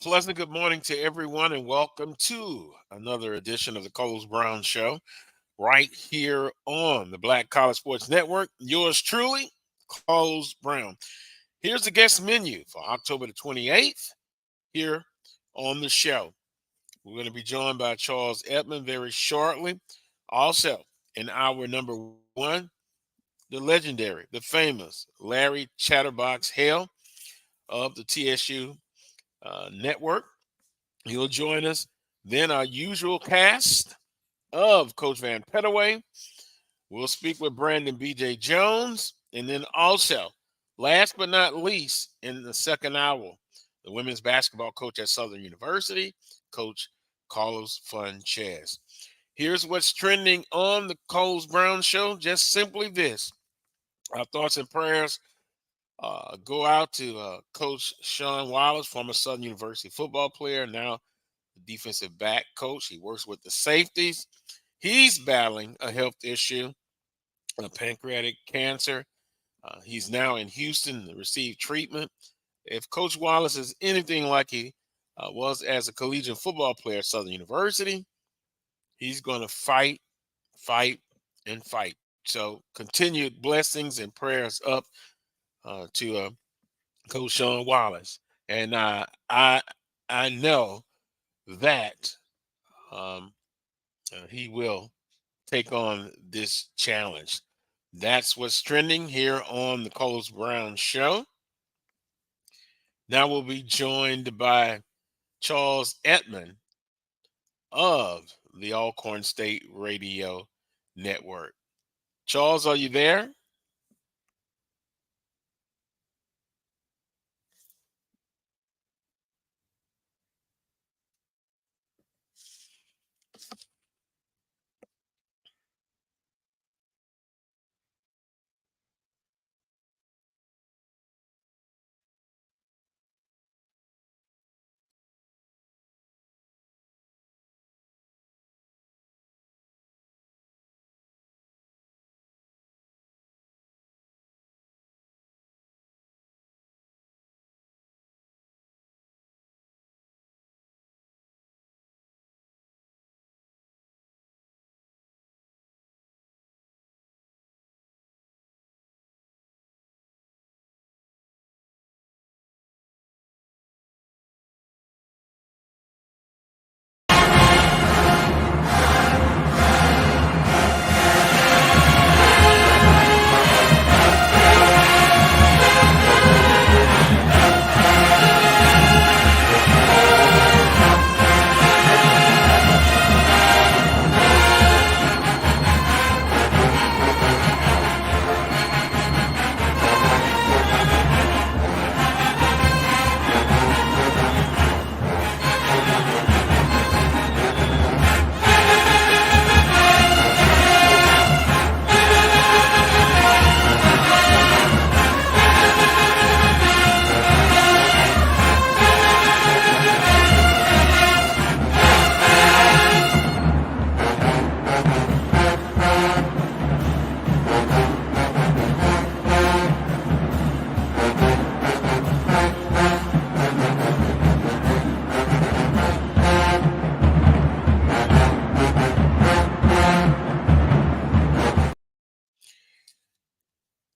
pleasant good morning to everyone, and welcome to another edition of the Coles Brown Show right here on the Black College Sports Network. Yours truly, Coles Brown. Here's the guest menu for October the 28th here on the show. We're going to be joined by Charles Edmond very shortly. Also, in hour number one, the legendary, the famous Larry Chatterbox Hale of the TSU Network. He'll join us. Then our usual cast of Coach Van Pettaway. We'll speak with Brandon B.J. Jones. And then also, last but not least, in the second hour, the women's basketball coach at Southern University, Coach Carlos Funches. Here's what's trending on the Coles Brown Show. Just simply this. Our thoughts and prayers go out to Coach Sean Wallace, former Southern University football player, now defensive back coach. He works with the safeties. He's battling a health issue, pancreatic cancer. He's now in Houston to receive treatment. If Coach Wallace is anything like he was as a collegiate football player at Southern University, he's going to fight, and fight. So continued blessings and prayers up to Coach Sean Wallace. And I know that he will take on this challenge. That's what's trending here on the Coles Brown Show. Now we'll be joined by Charles Edmond of the Alcorn State Radio Network. Charles, are you there?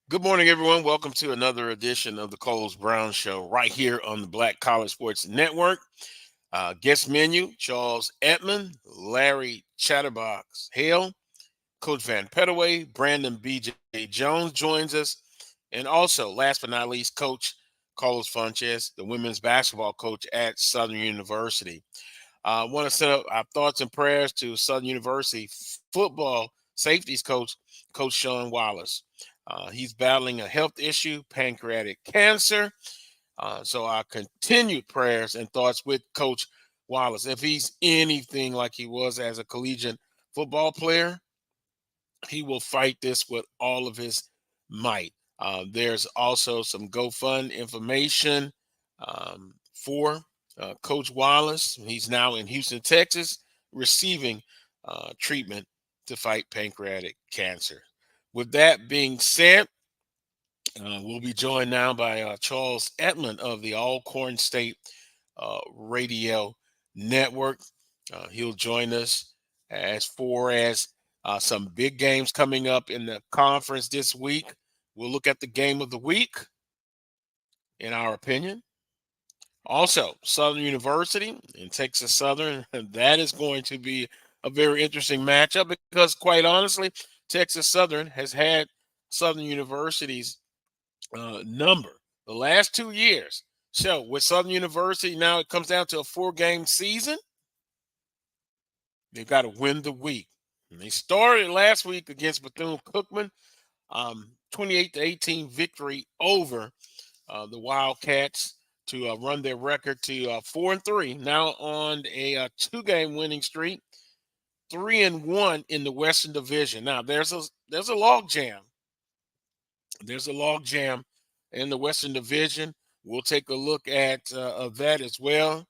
Good morning, everyone. Welcome to another edition of the Coles Brown Show right here on the Black College Sports Network. Guest menu, Charles Edmond, Larry Chatterbox Hale, Coach Van Pettaway, Brandon B.J. Jones joins us, and also, last but not least, Coach Carlos Funches, the women's basketball coach at Southern University. I want to send up our thoughts and prayers to Southern University football safeties coach, Coach Sean Wallace. He's battling a health issue, pancreatic cancer. So our continued prayers and thoughts with Coach Wallace. If he's anything like he was as a collegiate football player, he will fight this with all of his might. There's also some GoFund information for Coach Wallace. He's now in Houston, Texas, receiving treatment to fight pancreatic cancer. With that being said, we'll be joined now by Charles Edmond of the Alcorn State Radio Network. He'll join us as far as some big games coming up in the conference this week. We'll look at the game of the week, in our opinion. Also, Southern University and Texas Southern, that is going to be a very interesting matchup because, quite honestly, Texas Southern has had Southern University's number the last 2 years. So, with Southern University, now it comes down to a 4-game season. They've got to win the week. And they started last week against Bethune Cookman, 28-18 victory over the Wildcats to run their record to 4-3. Now on a 2-game winning streak, 3-1 in the Western Division. Now there's a log jam. There's a log jam in the Western Division. We'll take a look at of that as well,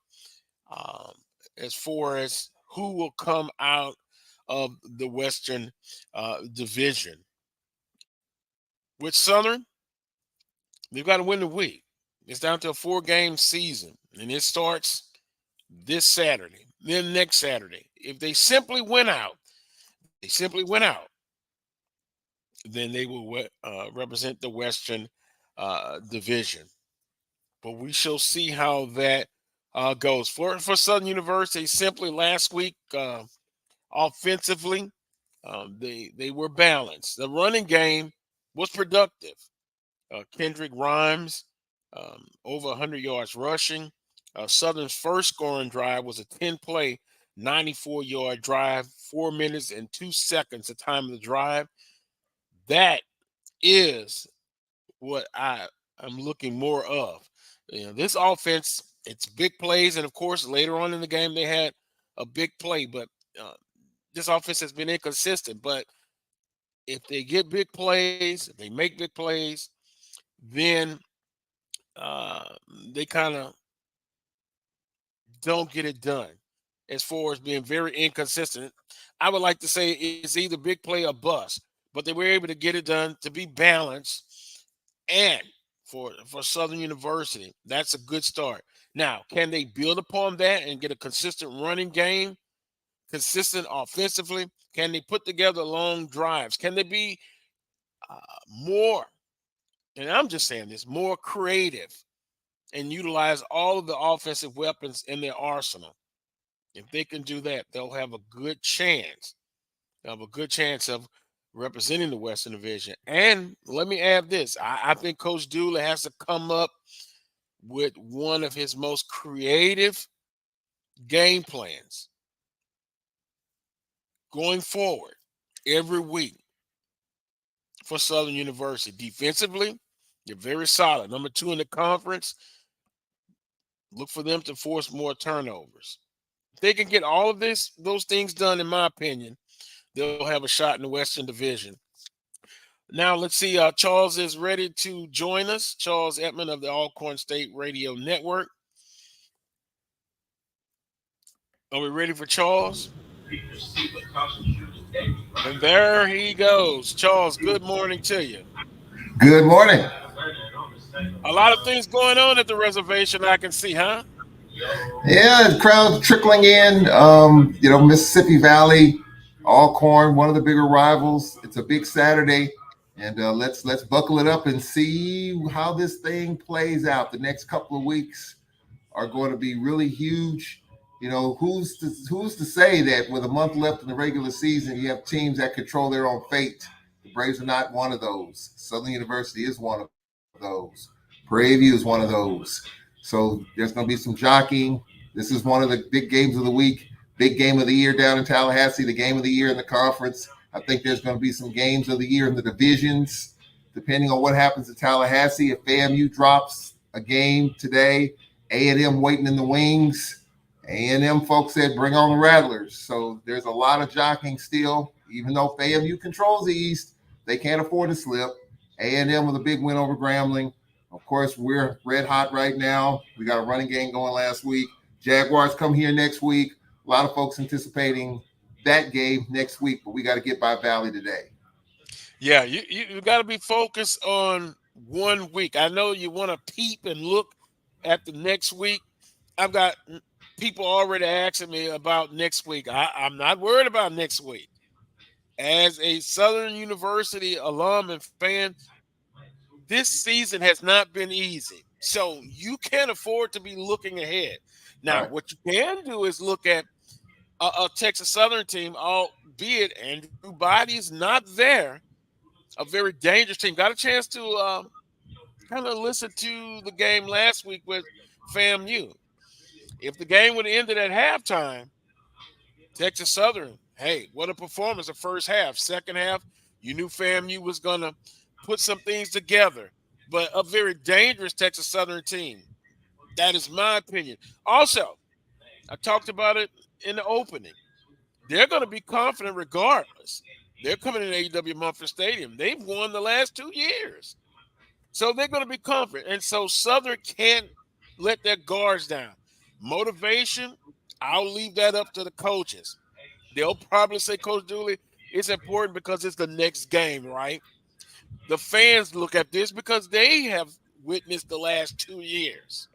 um, as far as who will come out of the Western Division. With Southern, they've got to win the week. It's down to a 4-game season, and it starts this Saturday, then next Saturday. If they simply win out, then they will represent the Western Division. But we shall see how that goes. For Southern University, simply last week, offensively, they were balanced. The running game was productive. Kendrick Rhymes, over 100 yards rushing. Southern's first scoring drive was a 10-play, 94-yard drive, 4 minutes and 2 seconds the time of the drive. That is what I'm looking more of. This offense, it's big plays, and of course, later on in the game, they had a big play, but this offense has been inconsistent. But if they get big plays, if they make big plays, then they kind of don't get it done as far as being very inconsistent. I would like to say it's either big play or bust, but they were able to get it done to be balanced. And for Southern University, that's a good start. Now, can they build upon that and get a consistent running game, consistent offensively? Can they put together long drives? Can they be more, and I'm just saying this, more creative and utilize all of the offensive weapons in their arsenal? If they can do that, they'll have a good chance. They'll have a good chance of representing the Western Division. And let me add this. I think Coach Dooley has to come up with one of his most creative game plans going forward every week for Southern University. Defensively, they're very solid. Number 2 in the conference. Look for them to force more turnovers. If they can get all of those things done, in my opinion, they'll have a shot in the Western Division. Now, let's see. Charles is ready to join us. Charles Edmond of the Alcorn State Radio Network. Are we ready for Charles? And there he goes. Charles, good morning to you. Good morning. A lot of things going on at the reservation, I can see, huh? Yeah, the crowd trickling in. Mississippi Valley, Alcorn, one of the bigger rivals. It's a big Saturday, and let's buckle it up and see how this thing plays out. The next couple of weeks are going to be really huge. Who's to say that with a month left in the regular season, you have teams that control their own fate? The Braves are not one of those. Southern University is one of those. Prairie View is one of those. So there's going to be some jockeying. This is one of the big games of the week, big game of the year down in Tallahassee, the game of the year in the conference. I think there's going to be some games of the year in the divisions, depending on what happens at Tallahassee. If FAMU drops a game today, A&M waiting in the wings. A&M folks said, bring on the Rattlers. So there's a lot of jockeying still. Even though FAMU controls the East, they can't afford to slip. A&M with a big win over Grambling. Of course, we're red hot right now. We got a running game going last week. Jaguars come here next week. A lot of folks anticipating that game next week, but we got to get by Valley today. Yeah, you got to be focused on 1 week. I know you want to peep and look at the next week, I've got people already asking me about next week. I'm not worried about next week. As a Southern University alum and fan, this season has not been easy. So you can't afford to be looking ahead. Now, Right. what you can do is look at a Texas Southern team, albeit Andrew Body's not there, a very dangerous team. Got a chance to kind of listen to the game last week with FAMU. If the game would have ended at halftime, Texas Southern, hey, what a performance the first half. Second half, you knew FAMU was going to put some things together, but a very dangerous Texas Southern team. That is my opinion. Also, I talked about it in the opening. They're going to be confident regardless. They're coming in AEW Mumford Stadium. They've won the last 2 years. So they're going to be confident. And so Southern can't let their guards down. Motivation, I'll leave that up to the coaches. They'll probably say, Coach Dooley, it's important because it's the next game, right? The fans look at this because they have witnessed the last 2 years.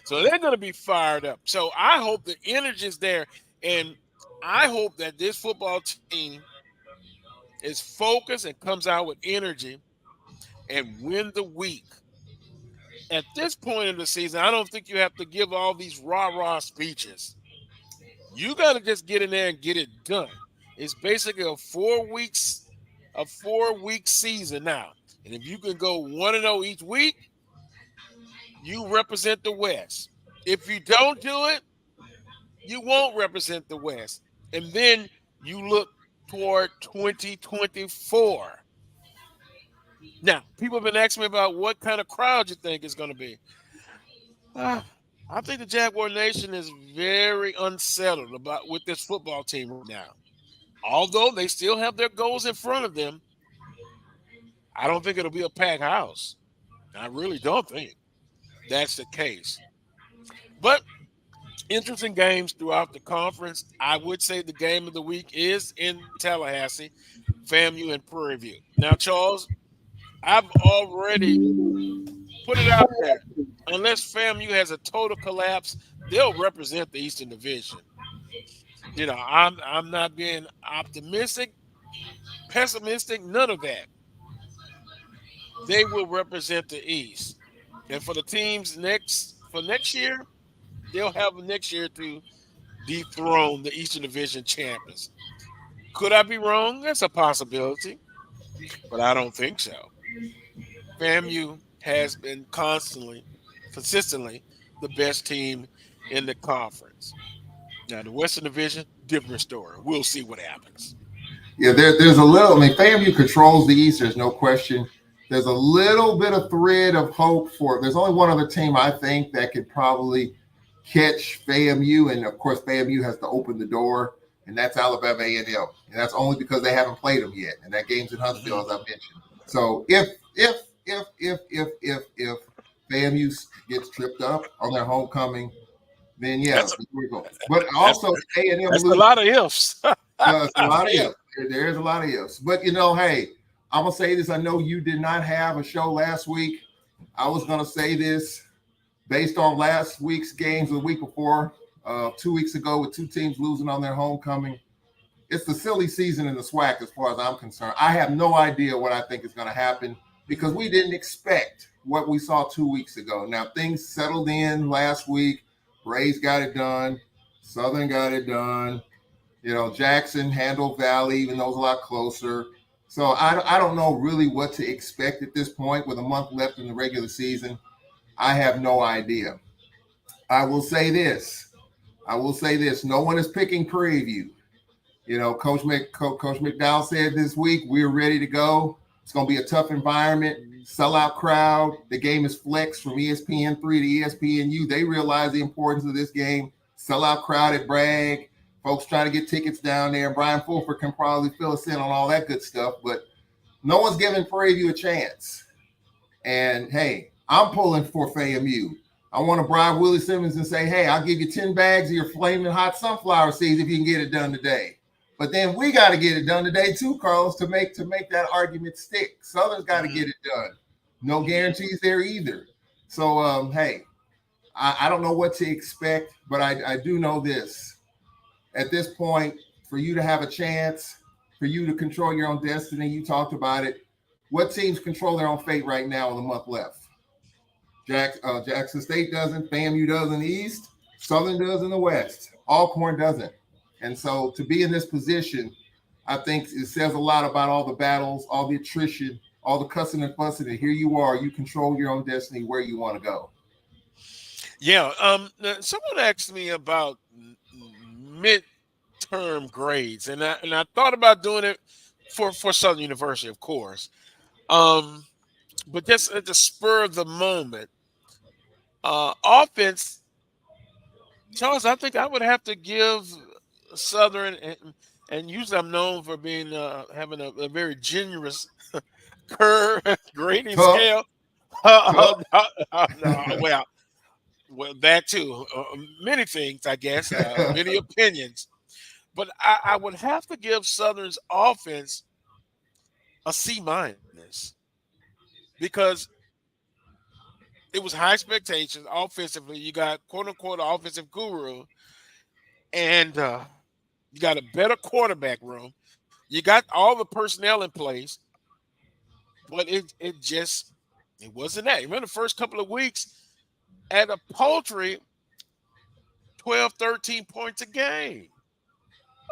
So they're going to be fired up. So I hope the energy is there. And I hope that this football team is focused and comes out with energy and win the week. At this point in the season, I don't think you have to give all these rah-rah speeches. You got to just get in there and get it done. It's basically a 4 week season now. And if you can go 1-0 each week, you represent the West. If you don't do it, you won't represent the West. And then you look toward 2024. Now, people have been asking me about what kind of crowd you think is going to be. I think the Jaguar Nation is very unsettled with this football team right now. Although they still have their goals in front of them, I don't think it'll be a packed house. I really don't think that's the case. But interesting games throughout the conference. I would say the game of the week is in Tallahassee, FAMU and Prairie View. Now, Charles, I've already put it out there. Unless FAMU has a total collapse, they'll represent the Eastern Division. You know, I'm not being optimistic, pessimistic, none of that. They will represent the East. And for the teams next year, they'll have next year to dethrone the Eastern Division champions. Could I be wrong? That's a possibility, but I don't think so. FAMU has been consistently the best team in the conference. Now, the Western Division, different story. We'll see what happens. Yeah, there's a little. I mean, FAMU controls the East. There's no question. There's a little bit of thread of hope for. There's only one other team I think that could probably catch FAMU, and of course, FAMU has to open the door, and that's Alabama A&M, and that's only because they haven't played them yet, and that game's in Huntsville, as I mentioned. So if FAMU gets tripped up on their homecoming, then yeah, here we go. But also A&M. That's a lot of ifs. It's a lot of ifs. There's a lot of ifs. But hey, I'm gonna say this. I know you did not have a show last week. I was gonna say this based on last week's games, the week before, 2 weeks ago, with two teams losing on their homecoming. It's the silly season in the SWAC as far as I'm concerned. I have no idea what I think is going to happen because we didn't expect what we saw 2 weeks ago. Now, things settled in last week. Braves got it done. Southern got it done. Jackson handled Valley, even though it was a lot closer. So I don't know really what to expect at this point with a month left in the regular season. I have no idea. I will say this. No one is picking Prairie View. Coach McDowell said this week, we're ready to go. It's going to be a tough environment, sellout crowd. The game is flexed from ESPN3 to ESPNU. They realize the importance of this game. Sellout crowd at Bragg. Folks trying to get tickets down there. Brian Fulford can probably fill us in on all that good stuff, but no one's giving Prairie View a chance. And, hey, I'm pulling for FAMU. I want to bribe Willie Simmons and say, hey, I'll give you 10 bags of your flaming hot sunflower seeds if you can get it done today. But then we got to get it done today too, Carlos, to make that argument stick. Southern's got to get it done. No guarantees there either. So, hey, I don't know what to expect, but I do know this. At this point, for you to have a chance, for you to control your own destiny, you talked about it. What teams control their own fate right now with a month left? Jackson State doesn't. FAMU does in the East. Southern does in the West. Alcorn doesn't. And so to be in this position, I think it says a lot about all the battles, all the attrition, all the cussing and fussing. And here you are. You control your own destiny where you want to go. Yeah. Someone asked me about midterm grades, and I thought about doing it for Southern University, of course. But just at the spur of the moment, offense, Charles, I think I would have to give Southern, and usually I'm known for being having a very generous curve grading scale. No, well, that too. Many things, I guess, many opinions. But I would have to give Southern's offense a C minus because it was high expectations offensively. You got quote unquote offensive guru, and you got a better quarterback room. You got all the personnel in place, but it wasn't that. Remember the first couple of weeks at a paltry 12, 13 points a game.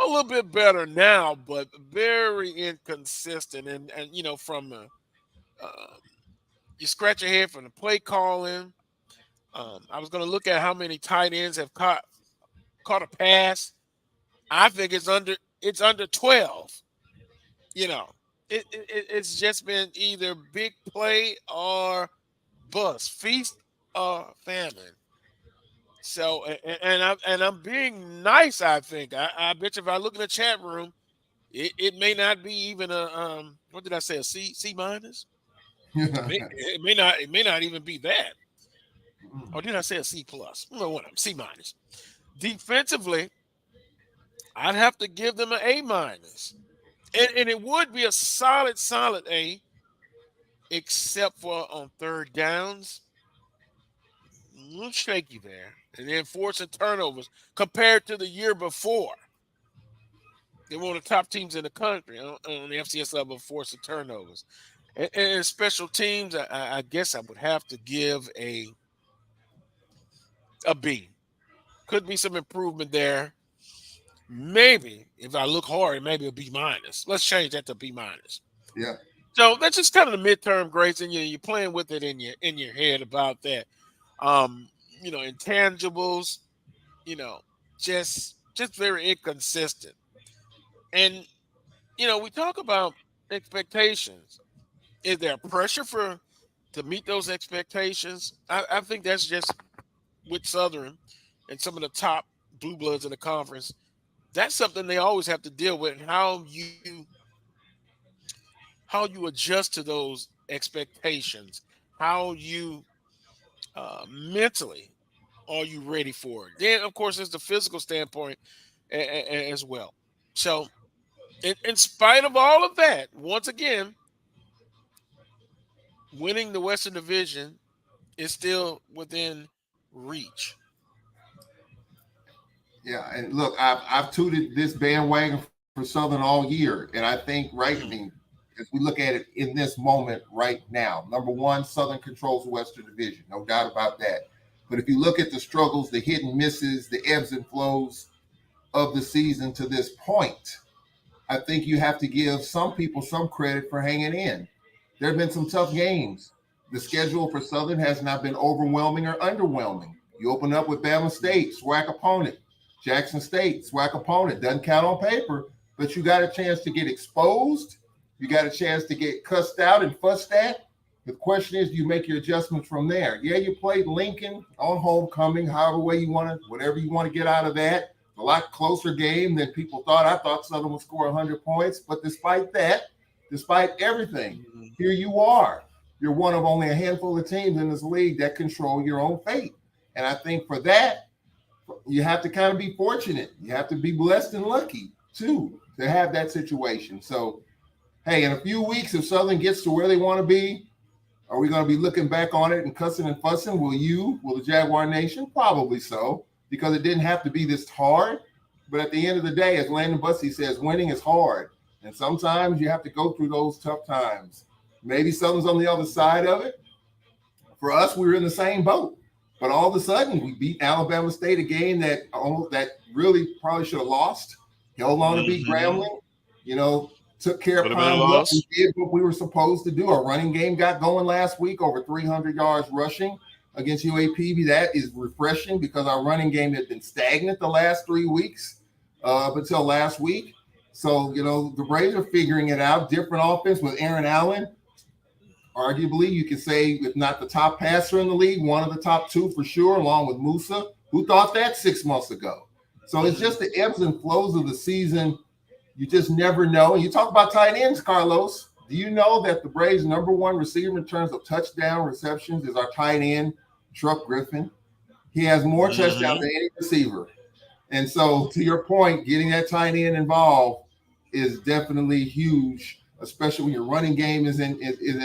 A little bit better now, but very inconsistent. And from you scratch your head from the play calling. I was going to look at how many tight ends have caught a pass. I think it's under 12. It's just been either big play or bust, feast or famine. So, and I'm being nice. I think I bet you if I look in the chat room, it may not be even a what did I say, a C minus? It may not even be that. Or did I say a C plus? No, what C minus. Defensively, I'd have to give them an A minus, and it would be a solid A, except for on third downs. A little shaky there. And then forcing turnovers compared to the year before. They're one of the top teams in the country on the FCS level forcing turnovers. And special teams, I guess I would have to give a B. Could be some improvement there. Maybe, if I look hard, maybe a B minus. Let's change that to B minus. Yeah. So that's just kind of the midterm grades, and you're playing with it in your head about that. Intangibles, just very inconsistent. And, we talk about expectations. Is there pressure to meet those expectations? I think that's just with Southern and some of the top blue bloods in the conference. That's something they always have to deal with, and how you adjust to those expectations, how you mentally are you ready for it? Then, of course, there's the physical standpoint as well. So, in spite of all of that, once again, winning the Western Division is still within reach. Yeah, and look, I've tooted this bandwagon for Southern all year, and I think as we look at it in this moment right now, number one, Southern controls the Western Division, no doubt about that. But if you look at the struggles, the hit and misses, the ebbs and flows of the season to this point, I think you have to give some people some credit for hanging in. There have been some tough games. The schedule for Southern has not been overwhelming or underwhelming. You open up with Bama State, SWAC opponent. Jackson State, SWAC opponent. Doesn't count on paper, but you got a chance to get exposed. You got a chance to get cussed out and fussed at. The question is, do you make your adjustments from there? Yeah, you played Lincoln on homecoming, whatever you want to get out of that. A lot closer game than people thought. I thought Southern would score 100 points, but despite everything, here you are. You're one of only a handful of teams in this league that control your own fate. And I think for that, you have to kind of be fortunate. You have to be blessed and lucky, too, to have that situation. So, hey, in a few weeks, if Southern gets to where they want to be, Are we going to be looking back on it and cussing and fussing? Will the Jaguar Nation? Probably so, because it didn't have to be this hard. But at the end of the day, as Landon Bussey says, winning is hard. And sometimes you have to go through those tough times. Maybe something's on the other side of it. For us, we were in the same boat. But all of a sudden, we beat Alabama State, a game that really probably should have lost. Held on to beat Grambling. Took care of Pine Bluff. We did what we were supposed to do. Our running game got going last week, over 300 yards rushing against UAPB. That is refreshing because our running game had been stagnant the last 3 weeks up until last week. So, the Braves are figuring it out. Different offense with Aaron Allen. Arguably, you could say, if not the top passer in the league, one of the top two for sure, along with Musa. Who thought that 6 months ago? So it's just the ebbs and flows of the season. You just never know. And you talk about tight ends, Carlos. Do you know that the Braves' number one receiver in terms of touchdown receptions is our tight end, Truck Griffin? He has more touchdowns than any receiver. And so, to your point, getting that tight end involved is definitely huge, especially when your running game isn't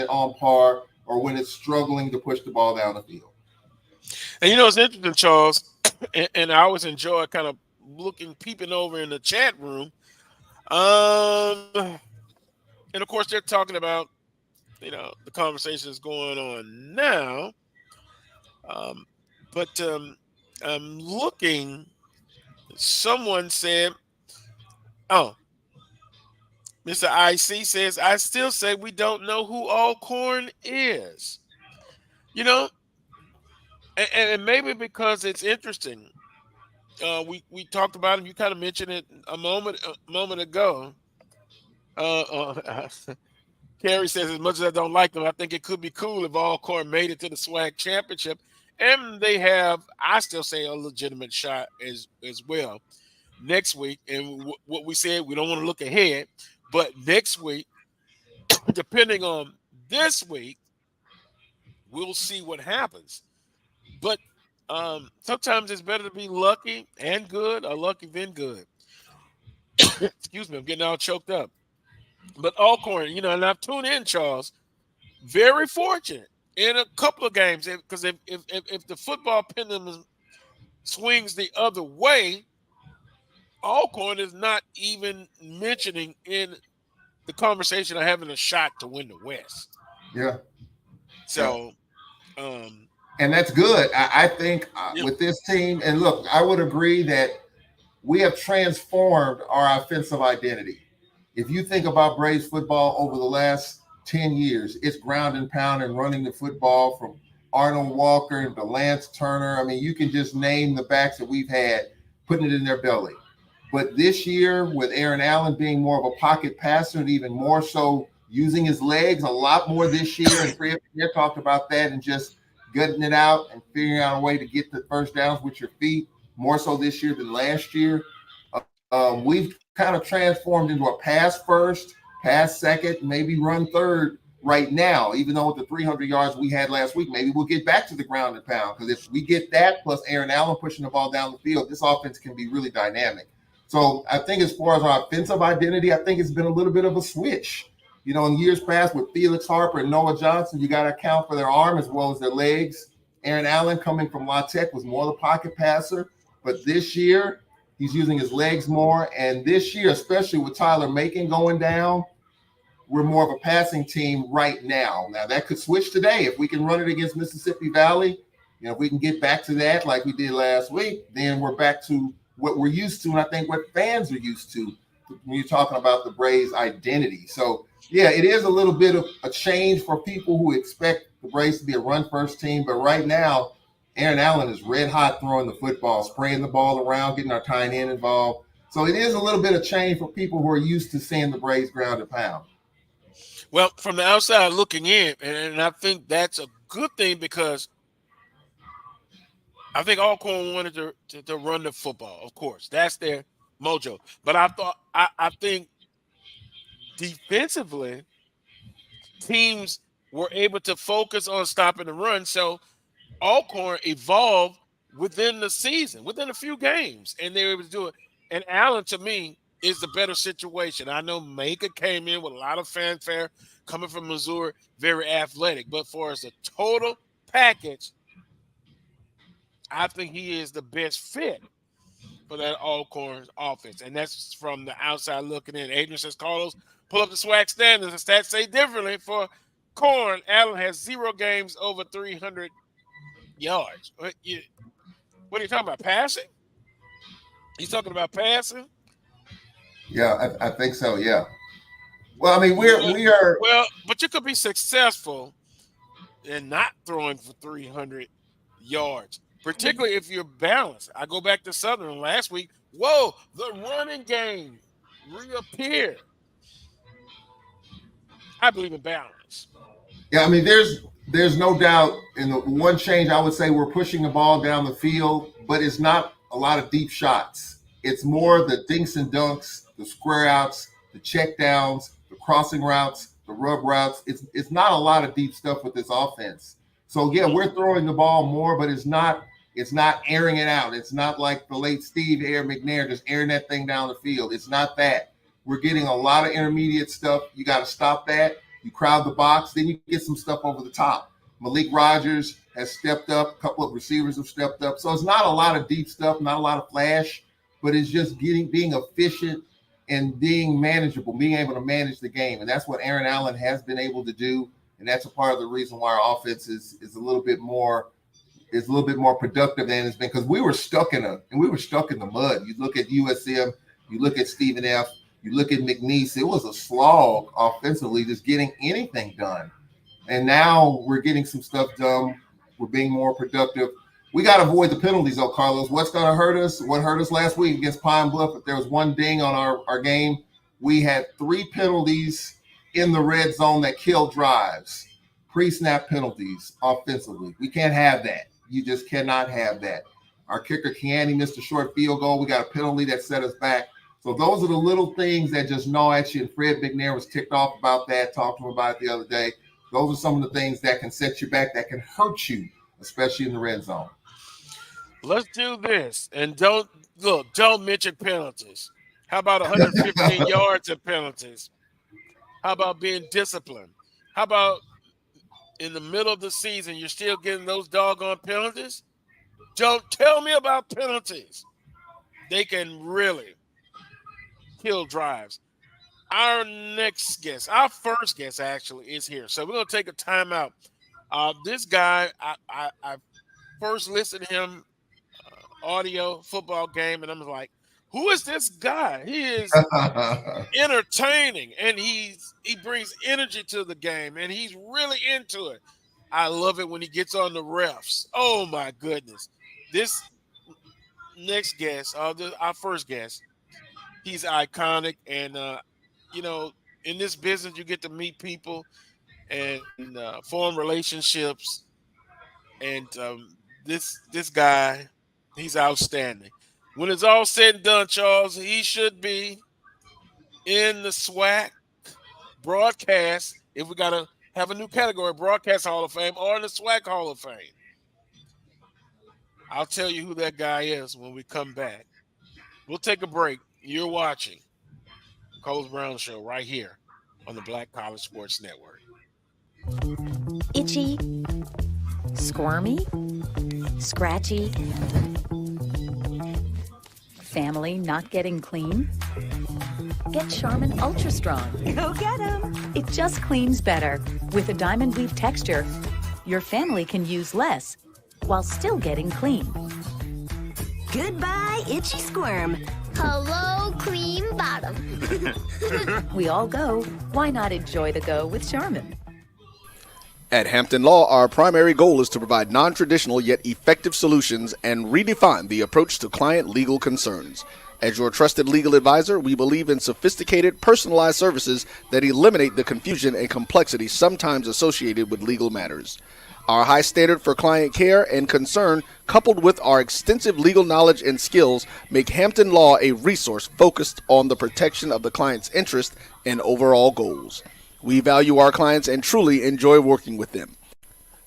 on par or when it's struggling to push the ball down the field. And it's interesting, Charles, and I always enjoy kind of peeping over in the chat room. And of course, they're talking about, the conversation is going on now. But I'm looking, someone said, Mr. IC says, I still say we don't know who Alcorn is. And maybe because it's interesting. We talked about him. You kind of mentioned it a moment ago. Kerry says, as much as I don't like them, I think it could be cool if Alcorn made it to the SWAC championship. And they have, I still say, a legitimate shot as well next week. And what we said, we don't want to look ahead. But next week, depending on this week, we'll see what happens. But sometimes it's better to be lucky and good or lucky than good. Excuse me, I'm getting all choked up. But Alcorn, and I've tuned in, Charles, very fortunate in a couple of games because if the football pendulum swings the other way, Alcorn is not even mentioning in the conversation of having a shot to win the West. Yeah. So, and that's good. I think with this team, and look, I would agree that we have transformed our offensive identity. If you think about Braves football over the last 10 years, it's ground and pound and running the football from Arnold Walker to Lance Turner. I mean, you can just name the backs that we've had, putting it in their belly. But this year, with Aaron Allen being more of a pocket passer and even more so using his legs a lot more this year, and Fred Pierre talked about that and just gutting it out and figuring out a way to get the first downs with your feet, more so this year than last year. We've kind of transformed into a pass first, pass second, maybe run third right now, even though with the 300 yards we had last week, maybe we'll get back to the ground and pound, because if we get that plus Aaron Allen pushing the ball down the field, this offense can be really dynamic. So I think as far as our offensive identity, I think it's been a little bit of a switch. In years past with Felix Harper and Noah Johnson, you got to account for their arm as well as their legs. Aaron Allen, coming from La Tech, was more the pocket passer. But this year, he's using his legs more. And this year, especially with Tyler Macon going down, we're more of a passing team right now. Now, that could switch today. If we can run it against Mississippi Valley, if we can get back to that like we did last week, then we're back to what we're used to, and I think what fans are used to when you're talking about the Braves' identity. So, yeah, it is a little bit of a change for people who expect the Braves to be a run-first team. But right now, Aaron Allen is red hot throwing the football, spraying the ball around, getting our tight end involved. So it is a little bit of change for people who are used to seeing the Braves ground and pound. Well, from the outside looking in, and I think that's a good thing because I think Alcorn wanted to run the football. Of course, that's their mojo. But I think defensively, teams were able to focus on stopping the run. So Alcorn evolved within the season, within a few games, and they were able to do it. And Allen, to me, is the better situation. I know Maka came in with a lot of fanfare coming from Missouri, very athletic. But for as a total package, I think he is the best fit for that Alcorn offense. And that's from the outside looking in. Adrian says, Carlos, pull up the swag standards. The stats say differently. For Corn, Allen has 0 games over 300 yards. What are you talking about, passing? He's talking about passing? Yeah, I think so, yeah. Well, I mean, we are. Well, but you could be successful in not throwing for 300 yards, particularly if you're balanced. I go back to Southern last week. Whoa, the running game reappeared. I believe in balance. Yeah, I mean, there's no doubt. In the one change, I would say we're pushing the ball down the field, but it's not a lot of deep shots. It's more the dinks and dunks, the square outs, the check downs, the crossing routes, the rub routes. It's not a lot of deep stuff with this offense. So yeah, we're throwing the ball more, but it's not airing it out. It's not like the late Steve Air McNair just airing that thing down the field. It's not that. We're getting a lot of intermediate stuff. You got to stop that. You crowd the box, then you get some stuff over the top. Malik Rogers has stepped up. A couple of receivers have stepped up. So it's not a lot of deep stuff, not a lot of flash, but it's just being efficient and being manageable, being able to manage the game. And that's what Aaron Allen has been able to do. And that's a part of the reason why our offense is a little bit more productive than it's been, because we were stuck in the mud. You look at USM, you look at Stephen F., you look at McNeese, it was a slog offensively, just getting anything done. And now we're getting some stuff done. We're being more productive. We got to avoid the penalties, though, Carlos. What's going to hurt us? What hurt us last week against Pine Bluff, if there was one ding on our game, we had 3 penalties in the red zone that killed drives, pre-snap penalties offensively. We can't have that. You just cannot have that. Our kicker, Kiani, missed a short field goal. We got a penalty that set us back. So those are the little things that just gnaw at you. And Fred McNair was ticked off about that, talked to him about it the other day. Those are some of the things that can set you back, that can hurt you, especially in the red zone. Let's do this. And don't mention penalties. How about 115 yards of penalties? How about being disciplined? How about in the middle of the season, you're still getting those doggone penalties? Don't tell me about penalties. They can really kill drives. Our first guest actually is here. So we're going to take a timeout. This guy, I first listened to him audio football game, and I'm like, who is this guy? He is entertaining, and he brings energy to the game, and he's really into it. I love it when he gets on the refs. Oh, my goodness. This next guest, our first guest, he's iconic. And, in this business, you get to meet people and form relationships. And this guy, he's outstanding. When it's all said and done, Charles, he should be in the SWAC broadcast, if we got to have a new category, Broadcast Hall of Fame, or in the SWAC Hall of Fame. I'll tell you who that guy is when we come back. We'll take a break. You're watching Carlos Brown Show right here on the Black College Sports Network. Itchy, squirmy, scratchy, family not getting clean? Get Charmin Ultra Strong. Go get 'em. It just cleans better. With a diamond weave texture, your family can use less while still getting clean. Goodbye, itchy squirm. Hello, cream bottom. We all go. Why not enjoy the go with Charmin? At Hampton Law, our primary goal is to provide non-traditional yet effective solutions and redefine the approach to client legal concerns. As your trusted legal advisor, we believe in sophisticated, personalized services that eliminate the confusion and complexity sometimes associated with legal matters. Our high standard for client care and concern, coupled with our extensive legal knowledge and skills, make Hampton Law a resource focused on the protection of the client's interest and overall goals. We value our clients and truly enjoy working with them.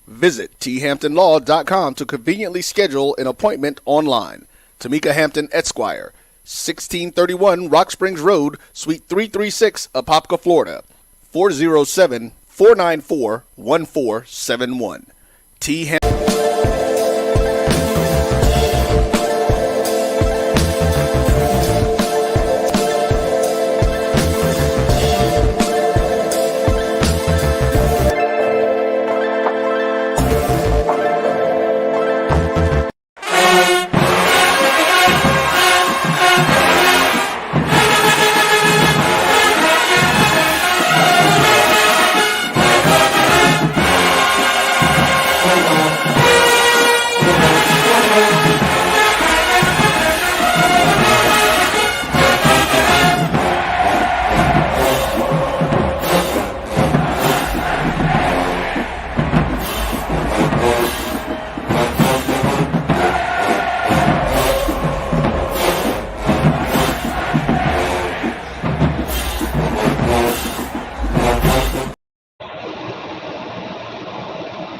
Visit thamptonlaw.com to conveniently schedule an appointment online. Tamika Hampton Esquire, 1631 Rock Springs Road, Suite 336, Apopka, Florida. 407-494-1471. T.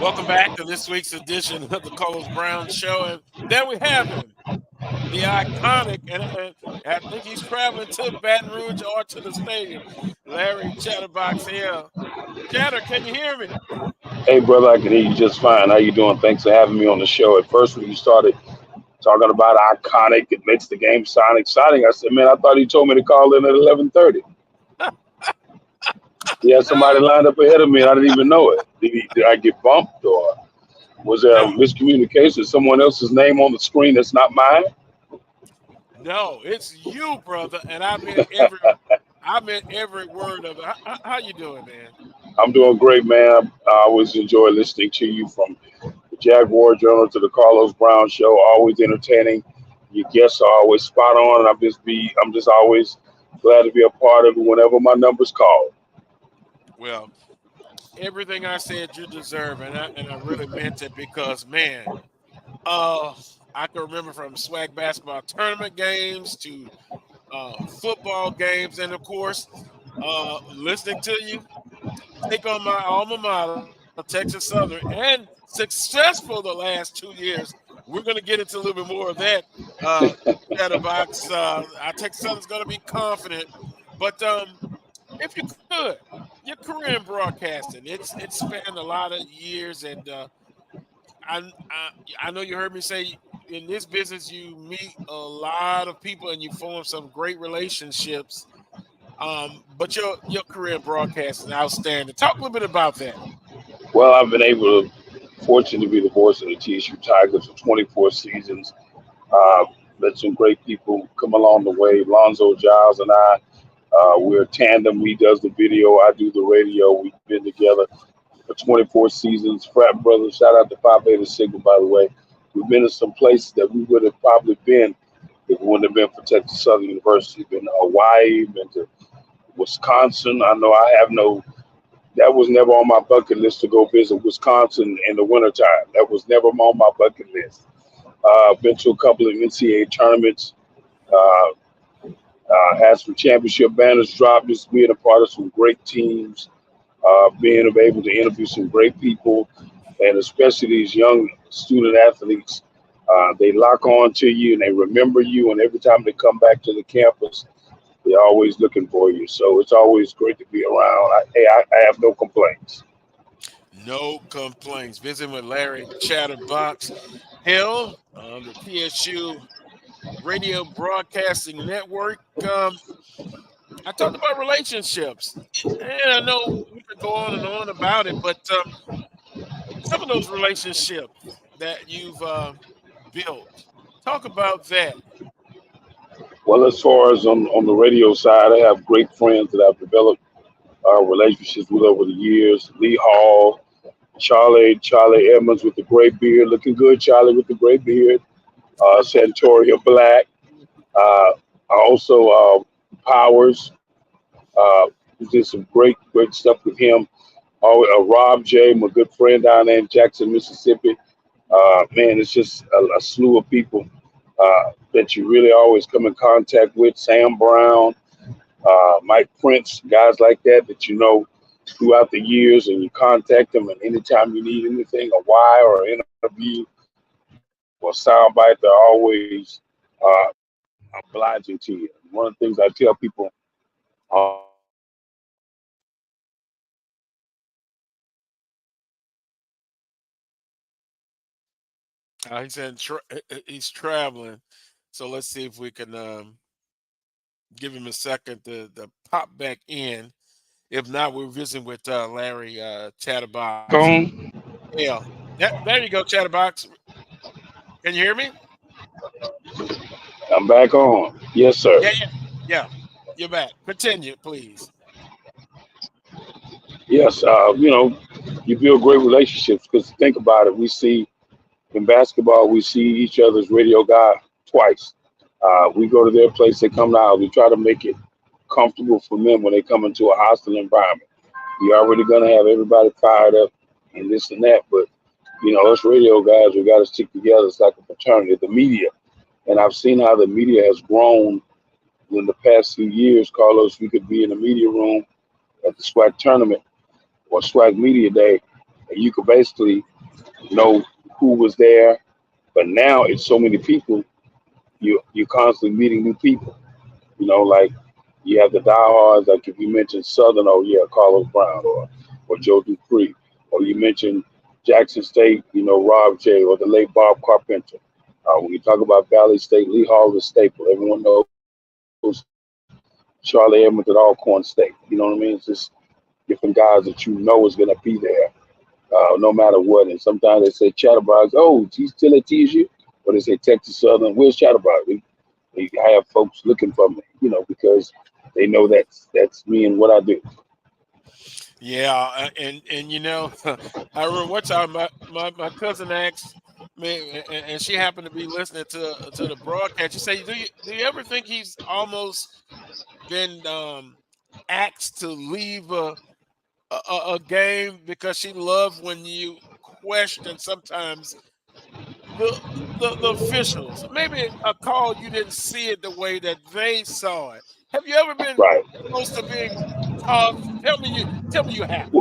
Welcome back to this week's edition of the Carlos Brown Show. And there we have him, the iconic, and I think he's traveling to Baton Rouge or to the stadium, Larry Chatterbox Hill. Chatter, can you hear me? Hey, brother, I can hear you just fine. How you doing? Thanks for having me on the show. At first, when you started talking about iconic, it makes the game sound exciting. I said, man, I thought he told me to call in at 11:30. He had somebody lined up ahead of me, and I didn't even know it. Did I get bumped, or was there a miscommunication? Someone else's name on the screen that's not mine? No, it's you, brother, and I meant every word of it. How you doing, man? I'm doing great, man. I always enjoy listening to you, from the Jaguar Journal to the Carlos Brown Show. Always entertaining. Your guests are always spot on, and I'm just always glad to be a part of it whenever my number's called. Well, everything I said you deserve, and I really meant it, because, man, I can remember from swag basketball tournament games to football games, and, of course, listening to you take on my alma mater, Texas Southern, and successful the last 2 years. We're going to get into a little bit more of that, Chatterbox. Our Texas Southern's going to be confident, but if you could, your career in broadcasting, it's spanned a lot of years, and I know you heard me say in this business you meet a lot of people and you form some great relationships. But your career in broadcasting is outstanding. Talk a little bit about that. Well, I've been fortunate to be the voice of the TSU Tigers for 24 seasons. Let some great people come along the way. Lonzo Giles and I, we're a tandem. He does the video, I do the radio. We've been together for 24 seasons. Frat brothers, shout out to Phi Beta Sigma, by the way. We've been to some places that we would have probably been if it wouldn't have been for Texas Southern University. Been to Hawaii, been to Wisconsin. I know that was never on my bucket list to go visit Wisconsin in the wintertime. That was never on my bucket list. Been to a couple of NCAA tournaments. Had some championship banners dropped, just being a part of some great teams, being able to interview some great people, and especially these young student athletes. They lock on to you and they remember you, and every time they come back to the campus, they're always looking for you. So it's always great to be around. I have no complaints. No complaints. Visiting with Larry Chatterbox Hill on the PSU Radio Broadcasting Network. I talked about relationships, and I know we could go on and on about it, but some of those relationships that you've built, talk about that. Well, as far as on the radio side, I have great friends that I've developed relationships with over the years. Lee Hall, Charlie Edmonds with the gray beard, looking good, Charlie with the gray beard. Santoria Black, also Powers. We did some great stuff with him. Rob J, my good friend down there in Jackson, Mississippi. Man, it's just a slew of people that you really always come in contact with. Sam Brown, Mike Prince, guys like that you know throughout the years, and you contact them, and anytime you need anything, a wire or an interview or soundbite, they're always obliging to you. One of the things I tell people, uh, He said he's traveling, so let's see if we can give him a second to pop back in. If not, we're visiting with Larry Chatterbox. on. Yeah, there you go, Chatterbox. Can you hear me? I'm back on. Yes, sir. Yeah. You're back. Continue, please. Yes, you build great relationships because think about it. We see in basketball, we see each other's radio guy twice. We go to their place, they come to ours. We try to make it comfortable for them when they come into a hostile environment. We already gonna have everybody fired up and this and that, but us radio guys, we got to stick together. It's like a fraternity. The media, and I've seen how the media has grown in the past few years. Carlos, we could be in the media room at the SWAC tournament or SWAC Media Day, and you could basically know who was there. But now it's so many people, you're constantly meeting new people. Like you have the diehards, like if you mentioned Southern, oh yeah, Carlos Brown or Joe Dupree, or you mentioned Jackson State, Rob J. or the late Bob Carpenter. When you talk about Valley State, Lee Hall is staple. Everyone knows Charlie Edmonds at Alcorn State. You know what I mean? It's just different guys that is going to be there no matter what. And sometimes they say Chatterbox, oh, he's still at TSU. Or they say Texas Southern, where's Chatterbox? They have folks looking for me, because they know that's me and what I do. Yeah, and I remember one time my cousin asked me, and she happened to be listening to the broadcast. She said, "Do you ever think he's almost been asked to leave a game because she loved when you question sometimes the officials? Maybe a call you didn't see it the way that they saw it. Have you ever been Right. close to being tough? Tell me you have."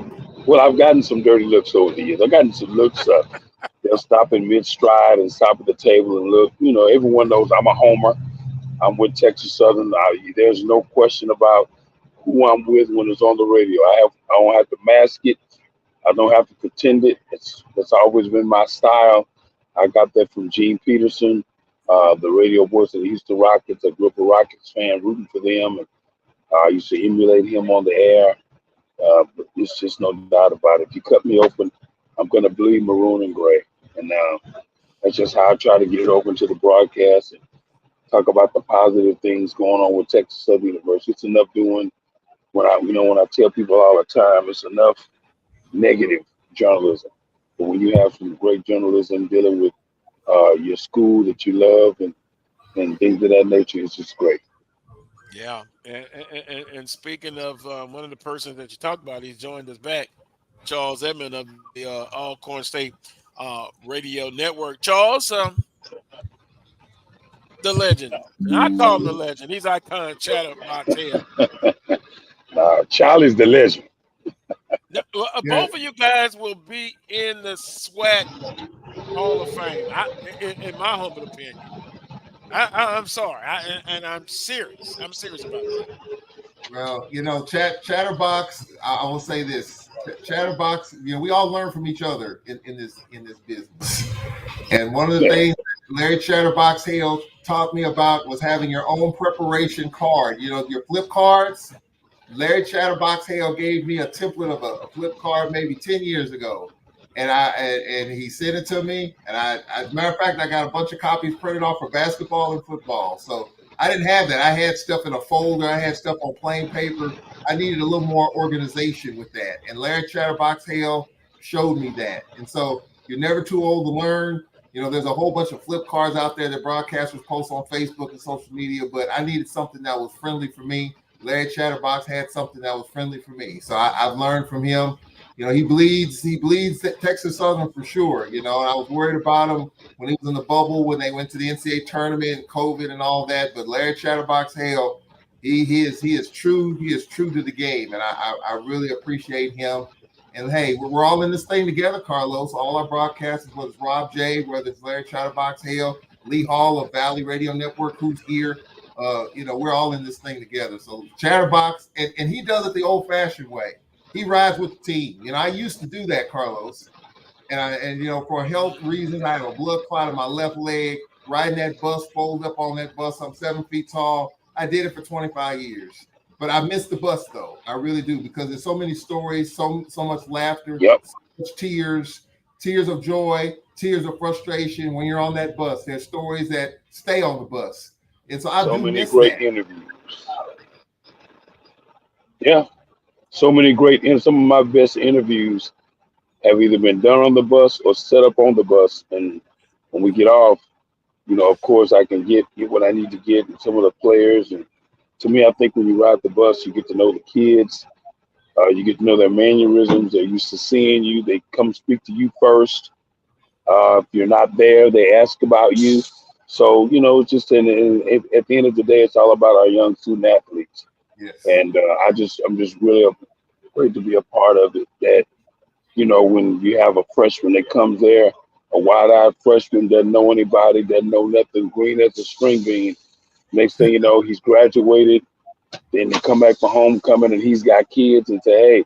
Well, I've gotten some dirty looks over the years. I've gotten some looks. They'll stop in mid stride and stop at the table and look. Everyone knows I'm a homer. I'm with Texas Southern. There's no question about who I'm with when it's on the radio. I don't have to mask it. I don't have to pretend it. That's always been my style. I got that from Gene Peterson, the radio voice of the Houston Rockets. I grew up a Rockets fan, rooting for them, and I used to emulate him on the air. But there's just no doubt about it. If you cut me open, I'm going to bleed maroon and gray. And that's just how I try to get it open to the broadcast and talk about the positive things going on with Texas Southern University. It's enough doing when I tell people all the time, it's enough negative journalism. But when you have some great journalism dealing with your school that you love and things of that nature, it's just great. Yeah, and speaking of one of the persons that you talked about, he's joined us back, Charles Edmond of the Alcorn State Radio Network. Charles, the legend. And I call him the legend. He's Icon Chatterbox here. Charlie's the legend. Both of you guys will be in the SWAC Hall of Fame, in my humble opinion. I'm sorry, and I'm serious. I'm serious about that. Well, Chatterbox. I will say this: Chatterbox. We all learn from each other in this business. And one of the things that Larry Chatterbox Hale taught me about was having your own preparation card. Your flip cards. Larry Chatterbox Hale gave me a template of a flip card maybe 10 years ago. And he sent it to me. And as a matter of fact, I got a bunch of copies printed off for basketball and football. So I didn't have that. I had stuff in a folder. I had stuff on plain paper. I needed a little more organization with that. And Larry Chatterbox Hale showed me that. And so you're never too old to learn. There's a whole bunch of flip cards out there that broadcasters post on Facebook and social media, but I needed something that was friendly for me. Larry Chatterbox had something that was friendly for me. So I've learned from him. He bleeds Texas Southern for sure. And I was worried about him when he was in the bubble, when they went to the NCAA tournament and COVID and all that. But Larry Chatterbox Hale, he is true. He is true to the game. And I really appreciate him. And hey, we're all in this thing together, Carlos. All our broadcasters, whether it's Rob J, whether it's Larry Chatterbox Hale, Lee Hall of Valley Radio Network, who's here. we're all in this thing together. So Chatterbox, and he does it the old-fashioned way. He rides with the team. I used to do that, Carlos. And for health reasons, I have a blood clot in my left leg. Riding that bus, fold up on that bus. I'm 7 feet tall. I did it for 25 years. But I miss the bus, though. I really do, because there's so many stories, so much laughter, so much tears of joy, tears of frustration when you're on that bus. There's stories that stay on the bus. And so I do miss great that. Interviews. Yeah. So many great, and some of my best interviews have either been done on the bus or set up on the bus. And when we get off, of course, I can get what I need to get and some of the players. And to me, I think when you ride the bus, you get to know the kids. You get to know their mannerisms. They're used to seeing you. They come speak to you first. If you're not there, they ask about you. So, it's just at the end of the day, it's all about our young student athletes. Yes. And I'm just really great to be a part of it. That, when you have a freshman that comes there, a wide-eyed freshman, doesn't know anybody, doesn't know nothing, green as a string bean. Next thing you know, he's graduated. Then they come back for homecoming and he's got kids and say, hey,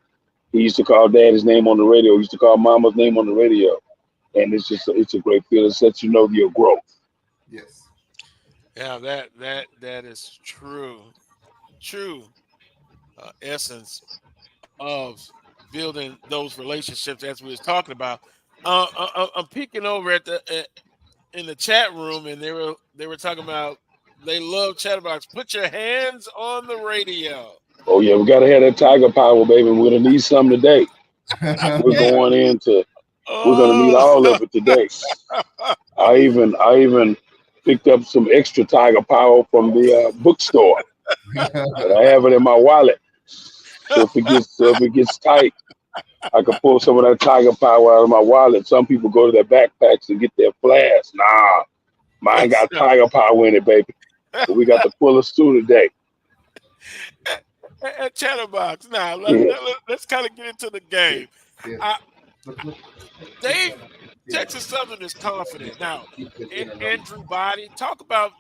he used to call daddy's name on the radio. He used to call mama's name on the radio. And it's a great feeling. It lets you know your growth. Yes. Yeah, that is true essence of building those relationships, as we was talking about. I'm peeking over in the chat room, and they were talking about they love Chatterbox. Put your hands on the radio. Oh yeah, we gotta have that Tiger Power, baby. We're gonna need some today. We're going into. We're gonna need all of it today. I even picked up some extra Tiger Power from the bookstore. And I have it in my wallet. So if it gets tight, I can pull some of that Tiger Power out of my wallet. Some people go to their backpacks and get their flask. Nah, mine got Tiger Power in it, baby. So we got the fullest two today. At Chatterbox. Now let's kind of get into the game. Yeah. Texas Southern is confident now. Andrew Body, talk about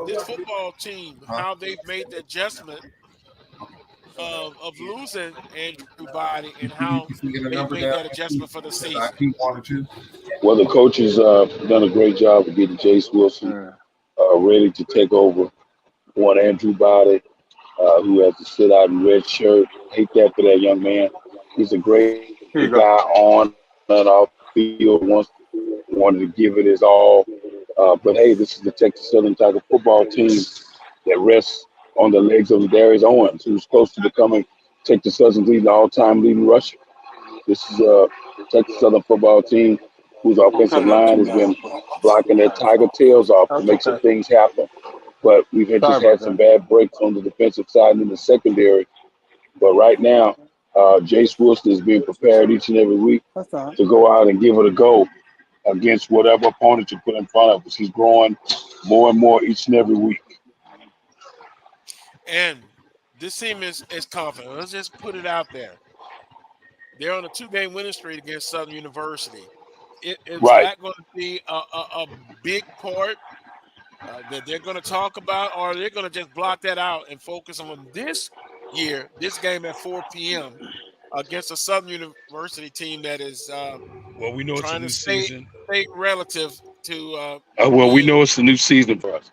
this football team, how they've made the adjustment of losing Andrew Body and how they made that adjustment for the season. Well, the coaches done a great job of getting Jace Wilson ready to take over. One Andrew Body, who has to sit out in red shirt. Hate that for that young man. He's a great guy on and off the field. Wanted to give it his all. But hey, this is the Texas Southern Tiger football team that rests on the legs of Darius Owens, who's close to becoming Texas Southern's all-time leading rusher. This is a Texas Southern football team whose offensive line has been blocking their Tiger tails off to make some things happen. But we've just had some bad breaks on the defensive side and in the secondary. But right now, Jace Wilson is being prepared each and every week to go out and give it a go against whatever opponent you put in front of us. He's growing more and more each and every week. And this team is confident. Let's just put it out there. They're on a 2-game winning streak against Southern University. It's not going to be a big part that they're going to talk about, or they're going to just block that out and focus on this game at 4 p.m. against a Southern University team that is we know trying to stay relative to we know it's a new season for us.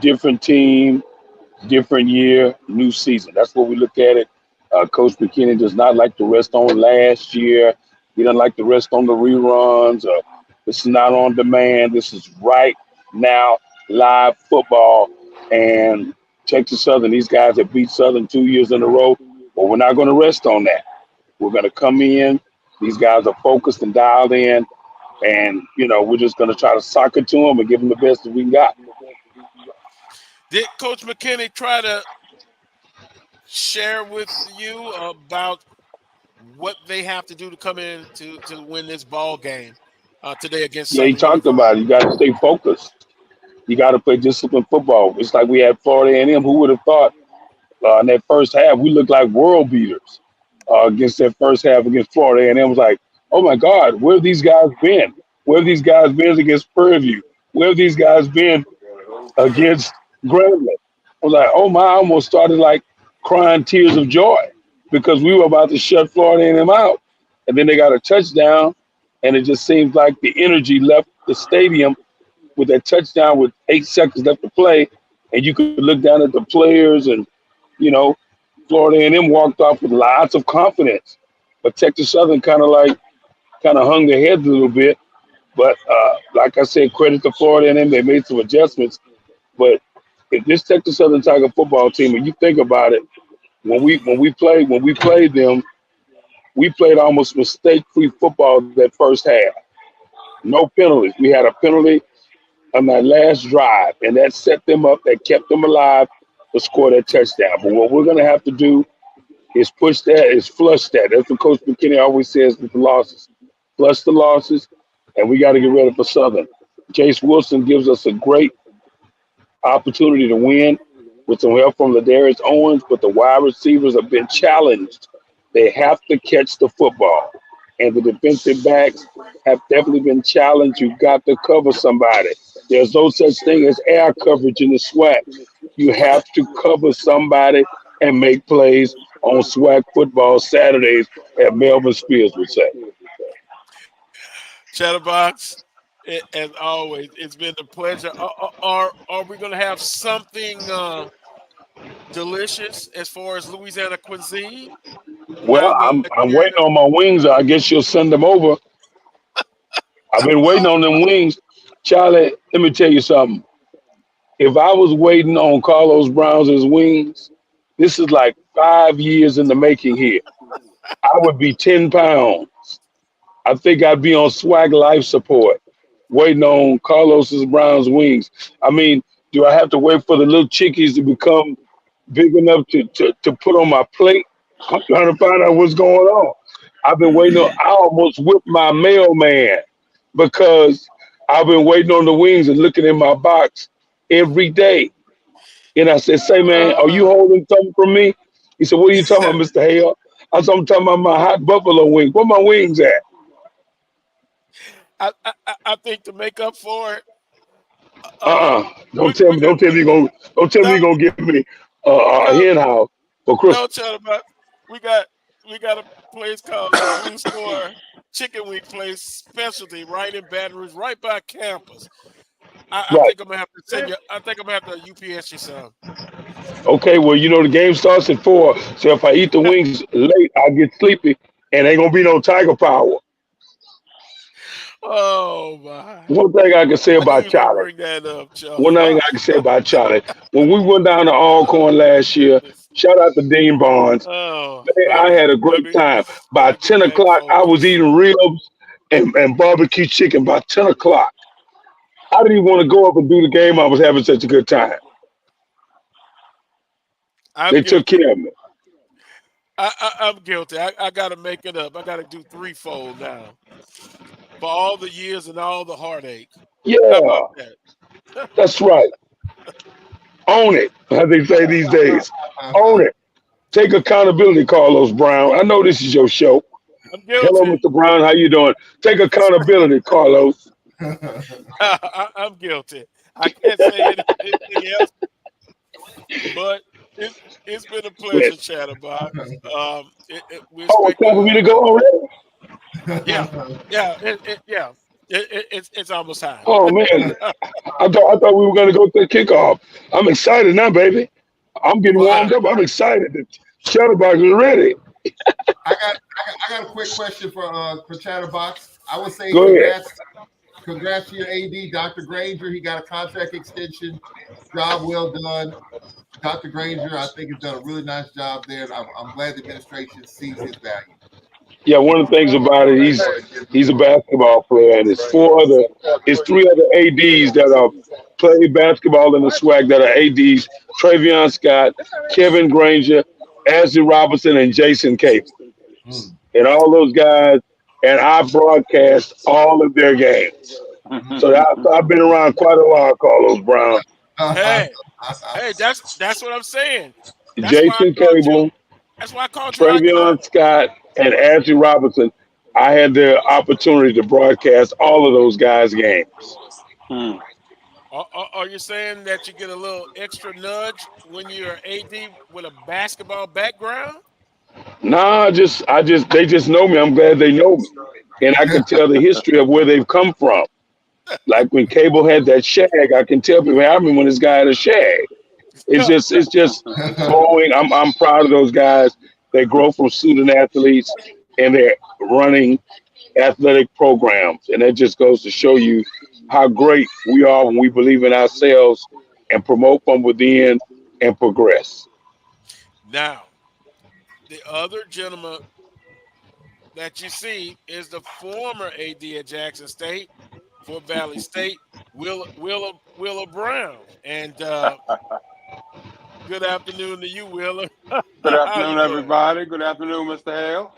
Different team, different year, new season. That's what we look at it. Coach McKinney does not like to rest on last year. He doesn't like to rest on the reruns. This is not on demand. This is right now, live football. And Texas Southern, these guys have beat Southern 2 years in a row, but we're not going to rest on that. We're going to come in. These guys are focused and dialed in, and, we're just going to try to sock it to them and give them the best that we got. Did Coach McKinney try to share with you about what they have to do to come in to win this ball game today against Southern? He talked about it. You got to stay focused. You got to play disciplined football. It's like we had Florida A&M. Who would have thought in that first half we looked like world beaters against that first half against Florida A&M? Was like, oh, my God, where have these guys been? Where have these guys been against Prairie View? Where have these guys been against Grambling? was like, oh my, I almost started like crying tears of joy because we were about to shut Florida A&M out. And then they got a touchdown, and it just seems like the energy left the stadium with that touchdown with 8 seconds left to play. And you could look down at the players and, you know, Florida A&M walked off with lots of confidence. But Texas Southern kind of hung their heads a little bit. But like I said, credit to Florida A&M, they made some adjustments. But if this Texas Southern Tiger football team, when you think about it, when we played them, we played almost mistake-free football that first half. No penalties. We had a penalty on that last drive, and that set them up. That kept them alive to score that touchdown. But what we're going to have to do is flush that. That's what Coach McKinney always says with the losses. Flush the losses, and we got to get ready for Southern. Jace Wilson gives us a great opportunity to win with some help from Ladarius Owens, but the wide receivers have been challenged. They have to catch the football. And the defensive backs have definitely been challenged. You've got to cover somebody. There's no such thing as air coverage in the SWAC. You have to cover somebody and make plays on SWAC football Saturdays, as Melvin Spears would say. Chatterbox, as always, it's been a pleasure. Are we going to have something delicious as far as Louisiana cuisine? Well, I'm waiting on my wings. I guess you'll send them over. I've been waiting on them wings. Charlie, let me tell you something. If I was waiting on Carlos Brown's wings, this is like 5 years in the making here. I would be 10 pounds. I think I'd be on SWAC life support, waiting on Carlos Brown's wings. I mean, do I have to wait for the little chickies to become big enough to put on my plate? I'm trying to find out what's going on. I've been waiting on, I almost whipped my mailman because I've been waiting on the wings and looking in my box every day. And I said, say, man, are you holding something from me? He said, what are you talking about, Mr. Hale? I said, I'm talking about my hot buffalo wings. Where my wings at? I think to make up for it. Don't tell me you're gonna give me a hen house for Christmas. No, tell about. We got a place called Blue Score Chicken Wing Place Specialty right in Baton Rouge, right by campus. I think I'm gonna have to send you. I think I'm gonna have to UPS you some. Okay, well, you know the game starts at 4, so if I eat the wings late, I'll get sleepy, and ain't gonna be no Tiger Power. Oh my! One thing I can say about Charlie. Bring that up, Joe. One thing I can say about Charlie. When we went down to Alcorn last year, shout out to Dean Barnes. I had a great time. By 10 o'clock, I was eating ribs and barbecue chicken by 10 o'clock. I didn't even want to go up and do the game. I was having such a good time. They took care of me. I'm guilty. I got to make it up. I got to do threefold now. For all the years and all the heartache. Yeah, that's right. Own it, as they say these days. Own it. Take accountability, Carlos Brown. I know this is your show. I'm guilty. Hello, Mr. Brown. How you doing? Take accountability, Carlos. I'm guilty. I can't say anything else. But it's been a pleasure, Chatterbox. It's time for me to go already? It's almost time. Oh man, I thought we were gonna go to the kickoff. I'm excited now, baby. I'm getting warmed up. I'm excited. The Chatterbox is ready. I got a quick question for Chatterbox. I would say congrats to your AD, Dr. Granger. He got a contract extension. Job well done. Dr. Granger, I think, has done a really nice job there. I'm glad the administration sees his value. Yeah, one of the things about it, he's a basketball player, and it's three other ADs that are playing basketball in the SWAC that are ADs: Travion Scott, Kevin Granger, Ashley Robinson, and Jason Cable. And all those guys, and I broadcast all of their games. So I've been around quite a while, Carlos Brown. Hey, that's what I'm saying. Jason Cable, that's why I called Travion Scott, and Ashley Robinson. I had the opportunity to broadcast all of those guys' games. Are you saying that you get a little extra nudge when you're AD with a basketball background? Nah, they just know me. I'm glad they know me, and I can tell the history of where they've come from. Like when Cable had that shag, I can tell people, I remember when this guy had a shag. It's just growing. I'm proud of those guys. They grow from student athletes, and they're running athletic programs, and that just goes to show you how great we are when we believe in ourselves and promote from within and progress. Now, the other gentleman that you see is the former AD at Jackson State, Fort Valley State, Willa Brown. And good afternoon to you, Willa. Good How afternoon, you doing? everybody. Good afternoon, Mr. Hale.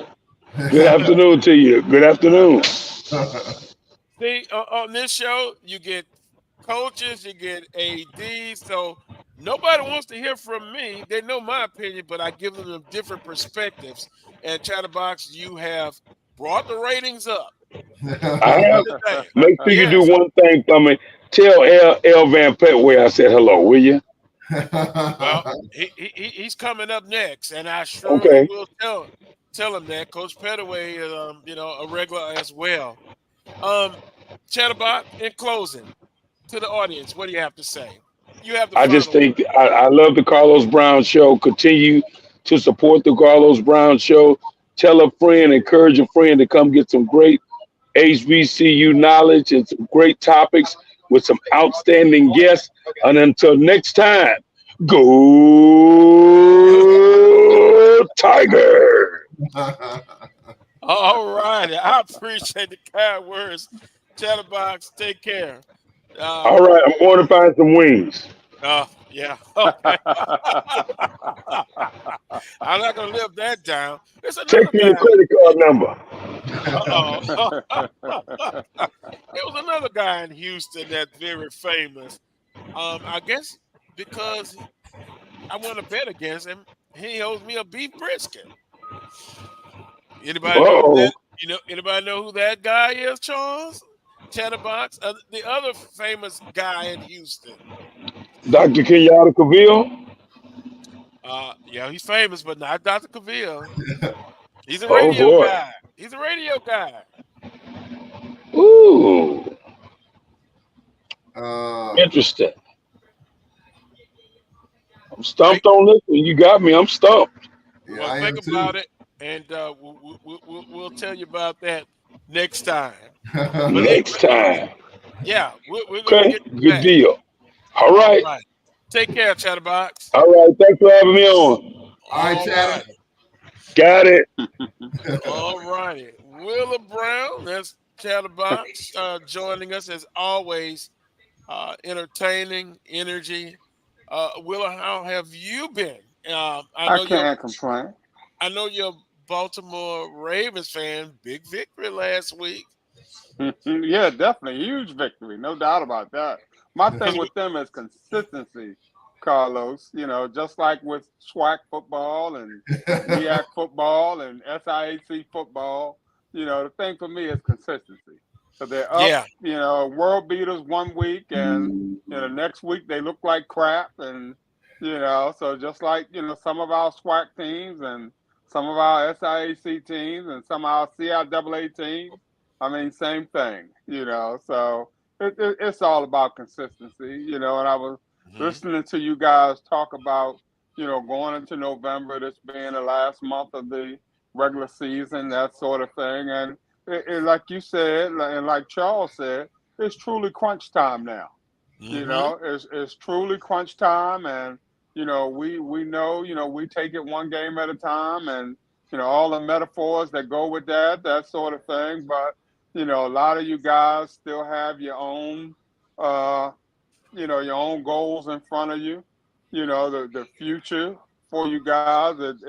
Good afternoon to you. Good afternoon. See, on this show, you get coaches, you get AD. So nobody wants to hear from me. They know my opinion, but I give them different perspectives. And Chatterbox, you have brought the ratings up. I have. Today. Make sure you do Yes. one thing for me. Tell L Van Petway I said hello, will you? Well, he's coming up next, and I surely Okay. will tell him that. Coach Petaway is a regular as well. Chatterbox, in closing, to the audience, what do you have to say? You have the I just final word. think I love the Carlos Brown Show. Continue to support the Carlos Brown Show. Tell a friend, encourage a friend to come get some great HBCU knowledge and some great topics with some outstanding guests. And until next time, go Tiger! All righty. I appreciate the kind words. Chatterbox, take care. All right, I'm going to find some wings. Yeah. Okay. I'm not gonna live that down. There's another Take me your guy. credit card number. There was another guy in Houston that's very famous. I guess because I want to bet against him, he owes me a beef brisket. Anybody know who Uh-oh. that? Anybody know who that guy is, Charles? Chatterbox, the other famous guy in Houston. Dr. Kenyatta Cavill? Yeah, he's famous, but not Dr. Cavill. He's a Oh, radio boy. guy. He's a radio guy. Ooh, Uh, interesting. I'm stumped on this one. You got me. I'm stumped. yeah, Well, I am think too. about it, and we'll tell you about that next time. But Next time. yeah, we're gonna Okay, get you good back. deal. All All right. right. Take care, Chatterbox. All right. Thanks for having me on. All right, Chatter. righty. Got it. All righty. Willa Brown, that's Chatterbox, joining us as always. Entertaining energy. Willa, how have you been? I can't complain. I know you're a Baltimore Ravens fan. Big victory last week. Yeah, definitely. Huge victory. No doubt about that. My thing with them is consistency, Carlos. Just like with SWAC football and MEAC football and SIAC football, the thing for me is consistency. So they're up, Yeah. world beaters one week, and the next week they look like crap. And so just like some of our SWAC teams and some of our SIAC teams and some of our CIAA teams, I mean, same thing. So it's all about consistency. And I was listening to you guys talk about going into November, this being the last month of the regular season, that sort of thing, and like you said, and like Charles said, it's truly crunch time now. It's truly crunch time, and we know, we take it one game at a time, and all the metaphors that go with that sort of thing. But a lot of you guys still have your own, your own goals in front of you. The future for you guys is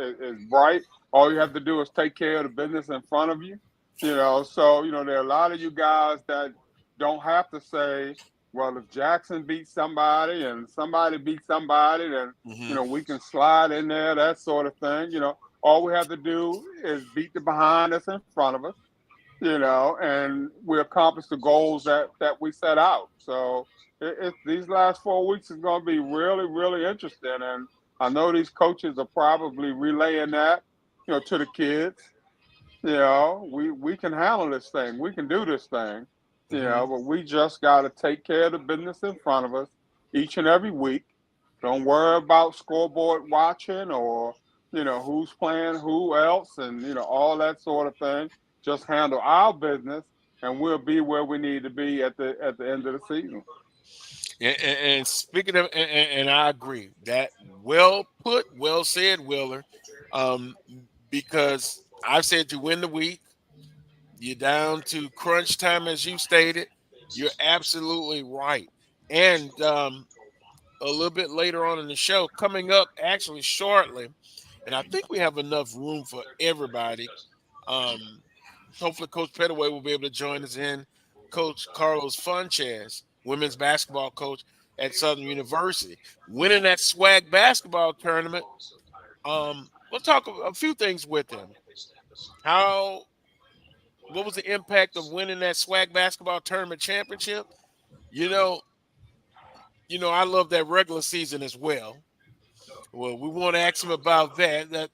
bright. All you have to do is take care of the business in front of you. So there are a lot of you guys that don't have to say, well, if Jackson beats somebody and somebody beats somebody, then we can slide in there, that sort of thing. All we have to do is beat the behind that's in front of us, and we accomplish the goals that we set out. So these last 4 weeks is going to be really, really interesting. And I know these coaches are probably relaying that, to the kids. We can handle this thing. We can do this thing, but we just got to take care of the business in front of us each and every week. Don't worry about scoreboard watching or, who's playing who else and, all that sort of thing. Just handle our business and we'll be where we need to be at the end of the season. And speaking of, and I agree that well put, well said, Wheeler, because I've said you win the week, you're down to crunch time, as you stated. You're absolutely right. And a little bit later on in the show, coming up actually shortly, and I think we have enough room for everybody. Hopefully Coach Pettaway will be able to join us in. Coach Carlos Funches, women's basketball coach at Southern University, winning that SWAC basketball tournament. We'll talk a few things with him. What was the impact of winning that SWAC basketball tournament championship? I love that regular season as well. Well, we want to ask him about that. That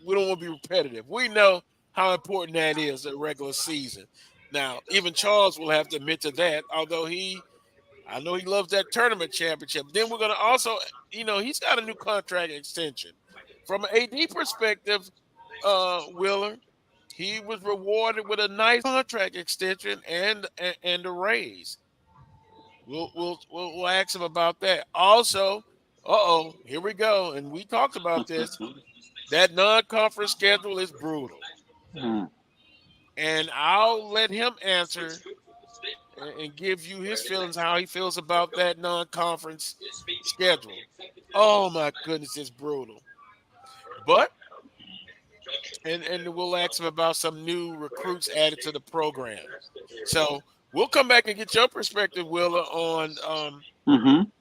we don't want to be repetitive. We know how important that is, the regular season. Now, even Charles will have to admit to that, although I know he loves that tournament championship. Then we're going to also, he's got a new contract extension. From an AD perspective, Wheeler, he was rewarded with a nice contract extension and a raise. We'll ask him about that. Also, here we go. And we talked about this. That non-conference schedule is brutal. And I'll let him answer and give you his feelings, how he feels about that non-conference schedule. Oh, my goodness, it's brutal. But, and we'll ask him about some new recruits added to the program. So we'll come back and get your perspective, Willa, on, from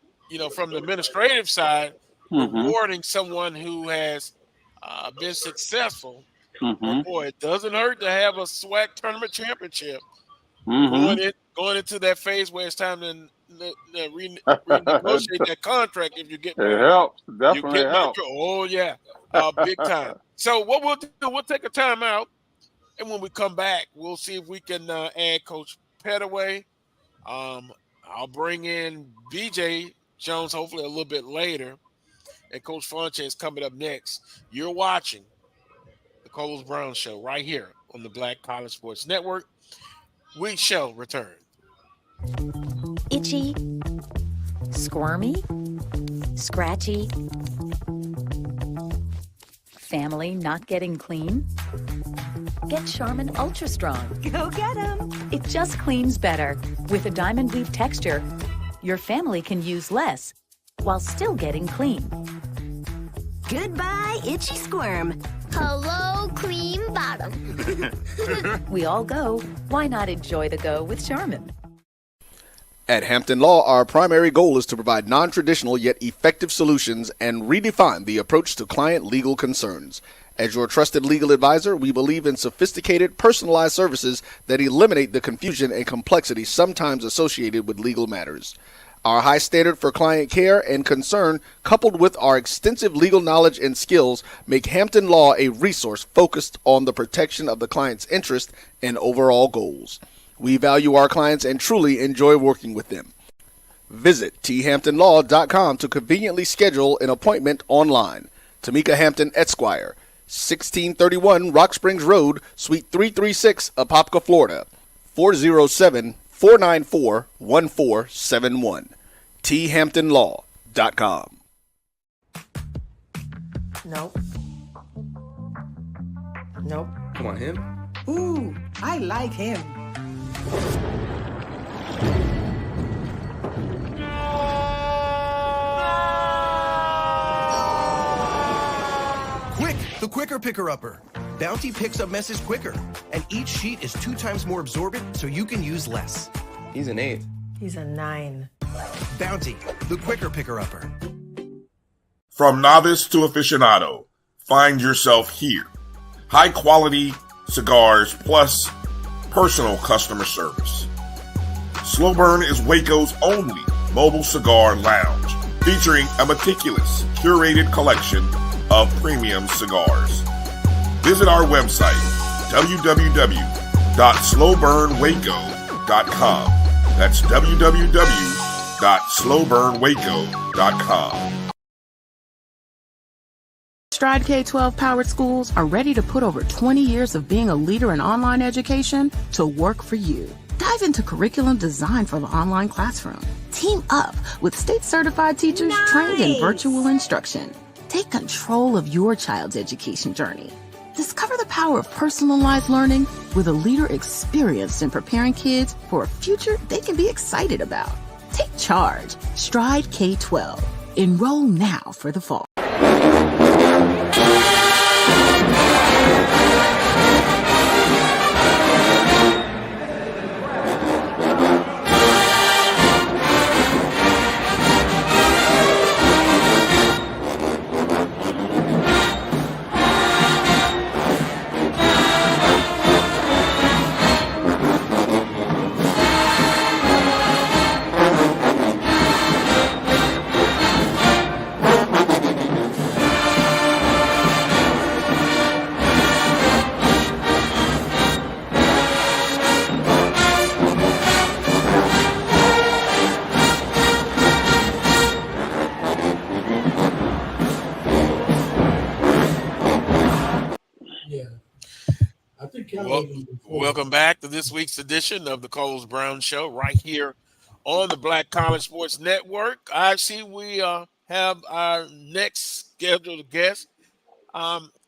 the administrative side, rewarding someone who has been successful. Boy, it doesn't hurt to have a SWAC tournament championship. Going into that phase where it's time to renegotiate that contract if you get it helps. Definitely helps. Oh, yeah. Big time. So what we'll do, we'll take a timeout, and when we come back, we'll see if we can add Coach Pettaway. I'll bring in BJ Jones hopefully a little bit later, and Coach Funches is coming up next. You're watching the Carlos Brown Show right here on the Black College Sports Network. We shall return. Itchy, squirmy, scratchy, family not getting clean? Get Charmin Ultra Strong. Go get 'em. It just cleans better. With a diamond weave texture, your family can use less while still getting clean. Goodbye, itchy squirm. Hello, cream bottom. We all go. Why not enjoy the go with Charmin? At Hampton Law, our primary goal is to provide non-traditional yet effective solutions and redefine the approach to client legal concerns. As your trusted legal advisor, we believe in sophisticated, personalized services that eliminate the confusion and complexity sometimes associated with legal matters. Our high standard for client care and concern, coupled with our extensive legal knowledge and skills, make Hampton Law a resource focused on the protection of the client's interest and overall goals. We value our clients and truly enjoy working with them. Visit thamptonlaw.com to conveniently schedule an appointment online. Tamika Hampton Esquire, 1631 Rock Springs Road, Suite 336, Apopka, Florida, 407-494-1471. thamptonlaw.com. Nope. Nope. Come on, him? Ooh, I like him. Quick, the quicker picker-upper. Bounty picks up messes quicker, and each sheet is 2 times more absorbent so you can use less. He's an 8. He's a 9. Bounty, the quicker picker-upper. From novice to aficionado, find yourself here. High quality cigars plus personal customer service. Slow Burn is Waco's only mobile cigar lounge, featuring a meticulous, curated collection of premium cigars. Visit our website, www.slowburnwaco.com. That's www.slowburnwaco.com. Stride K-12 powered schools are ready to put over 20 years of being a leader in online education to work for you. Dive into curriculum designed for the online classroom. Team up with state-certified teachers trained in virtual instruction. Take control of your child's education journey. Discover the power of personalized learning with a leader experienced in preparing kids for a future they can be excited about. Take charge. Stride K-12. Enroll now for the fall. Welcome back to this week's edition of the Coles Brown Show right here on the Black College Sports Network. I see we have our next scheduled guest,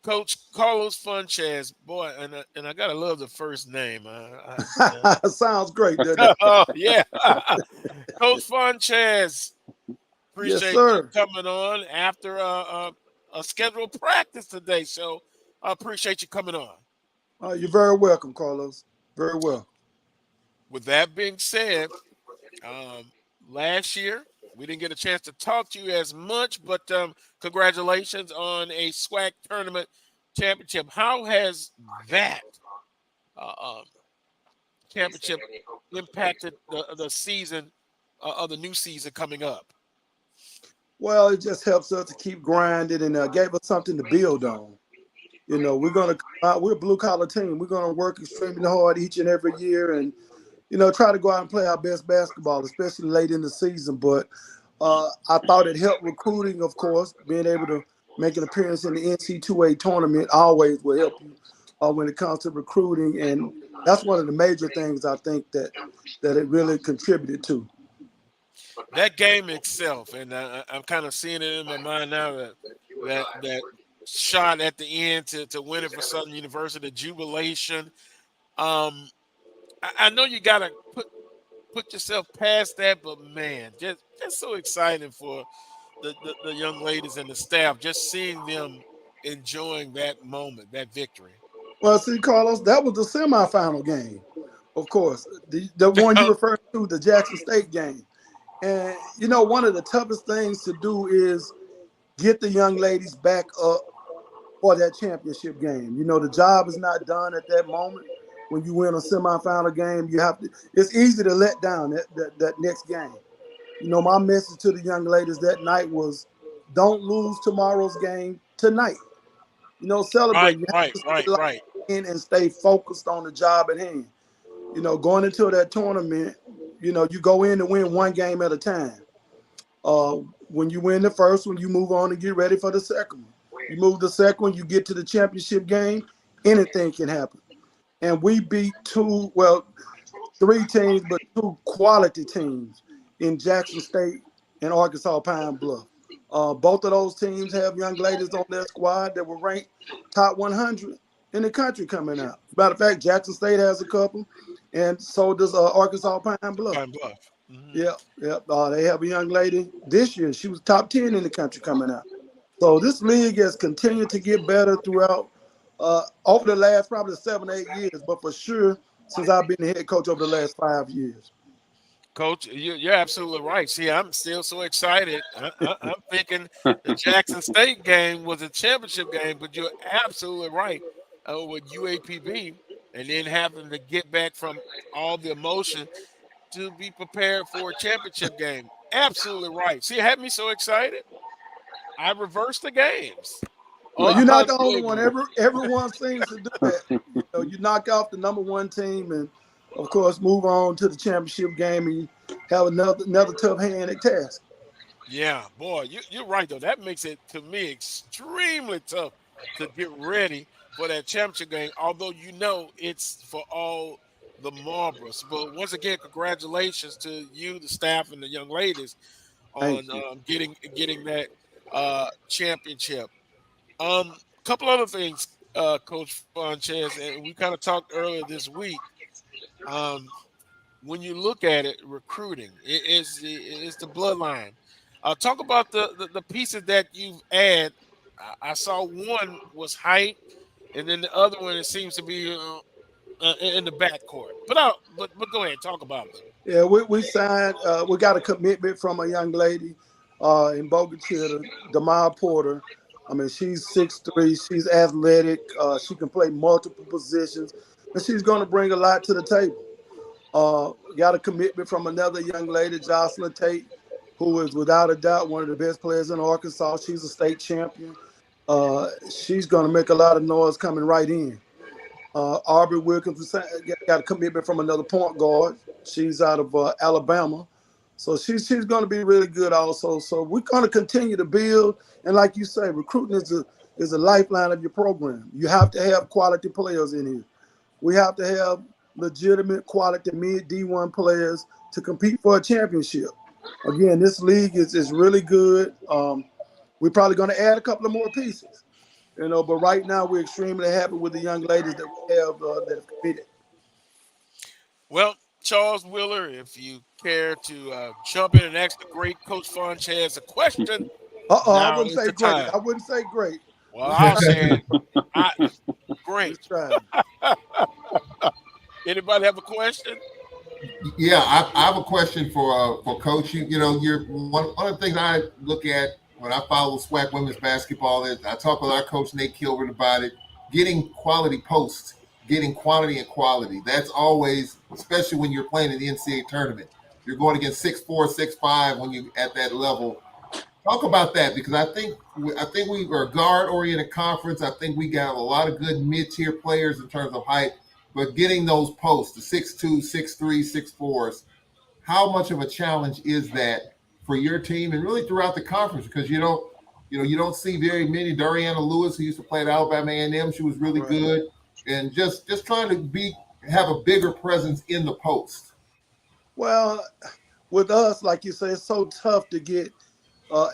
Coach Carlos Funches. Boy, and I gotta love the first name. Sounds great, doesn't it? Oh yeah, Coach Funches. Appreciate you coming on after a scheduled practice today. So I appreciate you coming on. You're very welcome, Carlos. Very well. With that being said, last year we didn't get a chance to talk to you as much, but congratulations on a SWAC tournament championship. How has that championship impacted the season of the new season coming up? Well, it just helps us to keep grinding and gave us something to build on. You know, we're a blue collar team. We're going to work extremely hard each and every year and, you know, try to go out and play our best basketball, especially late in the season. But I thought it helped recruiting, of course, being able to make an appearance in the NC2A tournament always will help you when it comes to recruiting. And that's one of the major things I think that it really contributed to. That game itself, and I'm kind of seeing it in my mind now that shot at the end to win it for Southern University, the jubilation. I know you got to put yourself past that, but man, just so exciting for the young ladies and the staff, just seeing them enjoying that moment, that victory. Well, see, Carlos, that was the semifinal game, of course. The one you referred to, the Jackson State game. And, you know, one of the toughest things to do is get the young ladies back up for that championship game. You know, the job is not done at that moment. When you win a semifinal game, it's easy to let down that next game. You know, my message to the young ladies that night was, don't lose tomorrow's game tonight. You know, celebrate. Right. And stay focused on the job at hand. You know, going into that tournament, you know, you go in to win one game at a time. When you win the first one, you move on and get ready for the second one. You move the second one, you get to the championship game, anything can happen. And we beat three teams, but two quality teams in Jackson State and Arkansas Pine Bluff. Both of those teams have young ladies on their squad that were ranked top 100 in the country coming out. Matter of fact, Jackson State has a couple, and so does Arkansas Pine Bluff. Mm-hmm. Yep. They have a young lady this year. She was top 10 in the country coming out. So this league has continued to get better throughout over the last probably 7 or 8 years, but for sure since I've been the head coach over the last 5 years. Coach, you're absolutely right. See, I'm still so excited. I'm thinking the Jackson State game was a championship game, but you're absolutely right with UAPB. and then having to get back from all the emotion to be prepared for a championship game. Absolutely right. See, it had me so excited. I reversed the games. Well, you're not the only one. Unbelievable. Everyone seems to do that. You knock off the number one team, and of course, move on to the championship game, and you have another tough hand at task. Yeah, boy, you're right though. That makes it to me extremely tough to get ready for that championship game. Although it's for all the Marlboros. But once again, congratulations to you, the staff, and the young ladies on getting that championship. Couple other things, Coach Fonchez, and we kind of talked earlier this week. When you look at it, recruiting it's the bloodline. Talk about the pieces that you've added. I saw one was height, and then the other one, it seems to be in the backcourt. But go ahead, talk about it. Yeah, we signed. We got a commitment from a young lady in Boca Chica, Damar Porter. I mean, she's 6'3", she's athletic, she can play multiple positions, and she's going to bring a lot to the table. Got a commitment from another young lady, Jocelyn Tate, who is without a doubt one of the best players in Arkansas. She's a state champion. She's going to make a lot of noise coming right in. Aubrey Wilkins got a commitment from another point guard. She's out of Alabama. So she's going to be really good also. So we're going to continue to build. And like you say, recruiting is a lifeline of your program. You have to have quality players in here. We have to have legitimate quality mid D1 players to compete for a championship. Again, this league is really good. We're probably going to add a couple of more pieces, but right now we're extremely happy with the young ladies that we have that have committed. Well, Charles Wheeler, if you care to jump in and ask the great Coach Fonchez a question. I wouldn't say great. I wouldn't say great. Well, I'll say great. Anybody have a question? Yeah, I have a question for Coach. You're one of the things I look at when I follow SWAC women's basketball is I talk with our coach Nate Kilbert about it. Getting quality posts, getting quantity and quality. That's always, especially when you're playing in the NCAA tournament. You're going against 6'4", 6'5" when you at that level. Talk about that, because I think we are a guard-oriented conference. I think we got a lot of good mid-tier players in terms of height, but getting those posts, the 6'2", 6'3", 6'4s, how much of a challenge is that for your team and really throughout the conference? Because you don't see very many. Dariana Lewis, who used to play at Alabama A&M, she was really good, and just trying to have a bigger presence in the post. Well, with us, like you say, it's so tough to get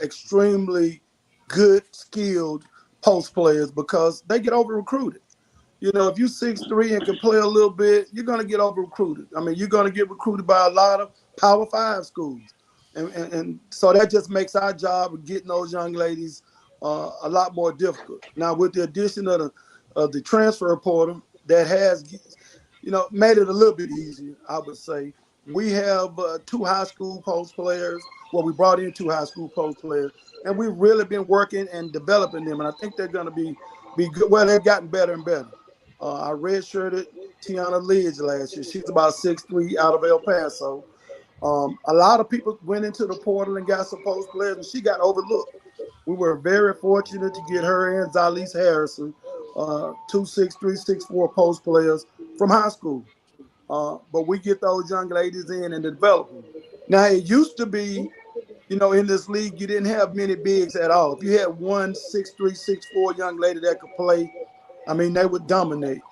extremely good, skilled post players because they get over recruited. If you're 6'3" and can play a little bit, you're going to get over recruited. I mean, you're going to get recruited by a lot of Power 5 schools. And so that just makes our job of getting those young ladies a lot more difficult. Now, with the addition of the transfer portal, that has, made it a little bit easier, I would say. We have 2 high school post players. Well, we brought in 2 high school post players, and we've really been working and developing them. And I think they're going to be good. Well, they've gotten better and better. I redshirted Tiana Lidge last year. She's about 6'3" out of El Paso. A lot of people went into the portal and got some post players, and she got overlooked. We were very fortunate to get her and Zalise Harrison, 2 6'3", 6'4" post players from high school. But we get those young ladies in and develop them. Now, it used to be, in this league, you didn't have many bigs at all. If you had one 6'3", 6'4" young lady that could play, I mean, they would dominate.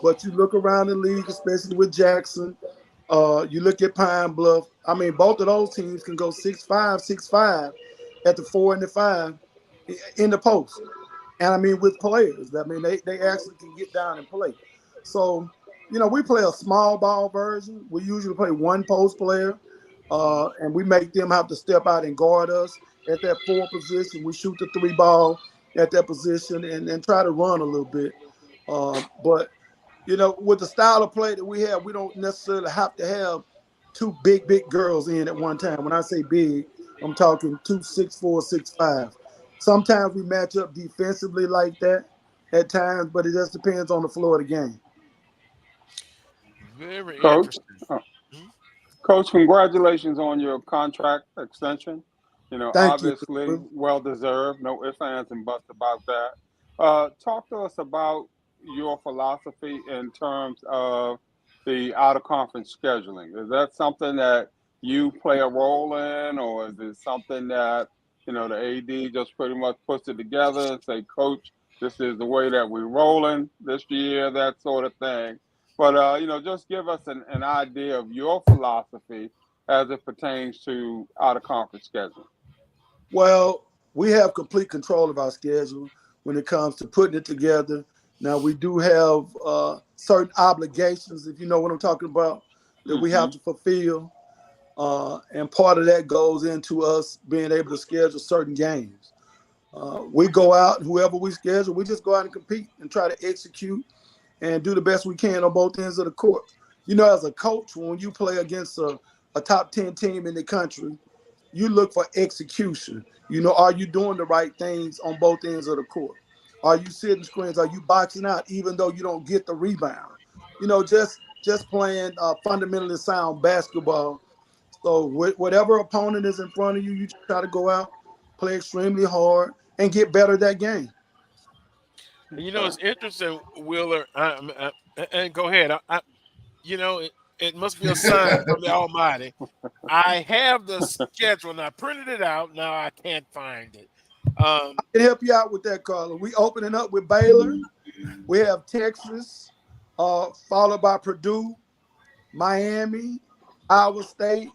But you look around the league, especially with Jackson, you look at Pine Bluff. I mean, both of those teams can go 6'5", 6'5" at the 4 and the 5 in the post. And I mean, with players, I mean, they actually can get down and play. So, we play a small ball version. We usually play one post player, and we make them have to step out and guard us at that 4 position. We shoot the 3 ball at that position and try to run a little bit. But, with the style of play that we have, we don't necessarily have to have 2 big girls in at one time. When I say big, I'm talking 2 6'4", 6'5". Sometimes we match up defensively like that at times, but it just depends on the flow of the game. Very Coach. interesting. Coach, congratulations on your contract extension. You know, Thank you. obviously well deserved. No ifs, ands, and buts about that. Talk to us about your philosophy in terms of the out of conference scheduling. Is that something that you play a role in, or is it something that, you know, the AD just pretty much puts it together and say, Coach, this is the way that we're rolling this year, that sort of thing? But, you know, just give us an idea of your philosophy as it pertains to out of conference scheduling. Well, we have complete control of our schedule when it comes to putting it together. Now, we do have certain obligations, if you know what I'm talking about, that we have to fulfill. And part of that goes into us being able to schedule certain games. We go out, whoever we schedule, we just go out and compete and try to execute and do the best we can on both ends of the court. You know, as a coach, when you play against a top 10 team in the country, you look for execution. You know, are you doing the right things on both ends of the court? Are you setting screens? Are you boxing out even though you don't get the rebound? You know, just playing fundamentally sound basketball. So whatever opponent is in front of you, you try to go out, play extremely hard, and get better that game. You know, it's interesting, Wheeler, and go ahead. You know, it must be a sign from the Almighty. I have the schedule, and I printed it out. Now I can't find it. I can help you out with that, Carla. We opening up with Baylor. We have Texas, followed by Purdue, Miami, Iowa State.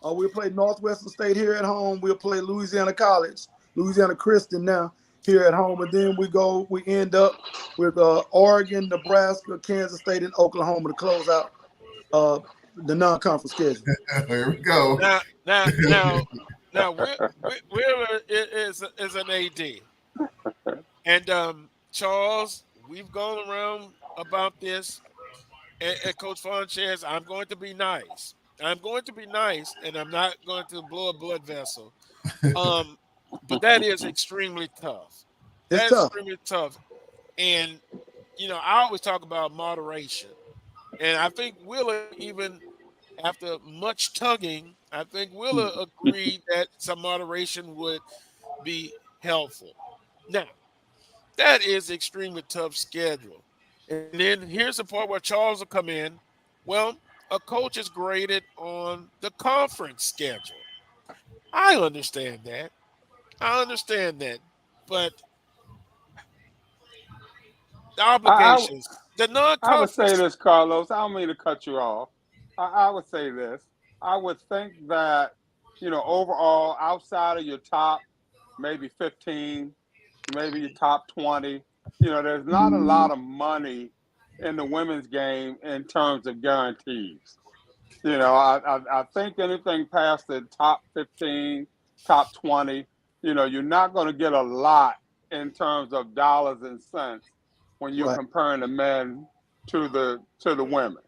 We'll play Northwestern State here at home. We'll play Louisiana College, Louisiana Christian now here at home. And then we end up with Oregon, Nebraska, Kansas State, and Oklahoma to close out the non-conference schedule. Here we go. Now Wheeler is an AD. And Charles, we've gone around about this. And Coach Sanchez, I'm going to be nice. I'm going to be nice, and I'm not going to blow a blood vessel. But that is extremely tough. That's extremely tough. And, you know, I always talk about moderation. And I think Wheeler, even after much tugging, I think Wheeler agreed that some moderation would be helpful. Now, that is extremely tough schedule. And then here's the part where Charles will come in. Well, a coach is graded on the conference schedule. I understand that. But the obligations, the non-conference. I would say this, Carlos. I don't mean to cut you off. I would say this. I would think that, you know, overall, outside of your top maybe 15, maybe your top 20, you know, there's not a lot of money in the women's game in terms of guarantees. You know, I think anything past the top 15, top 20, you know, you're not going to get a lot in terms of dollars and cents when you're comparing the men to the women.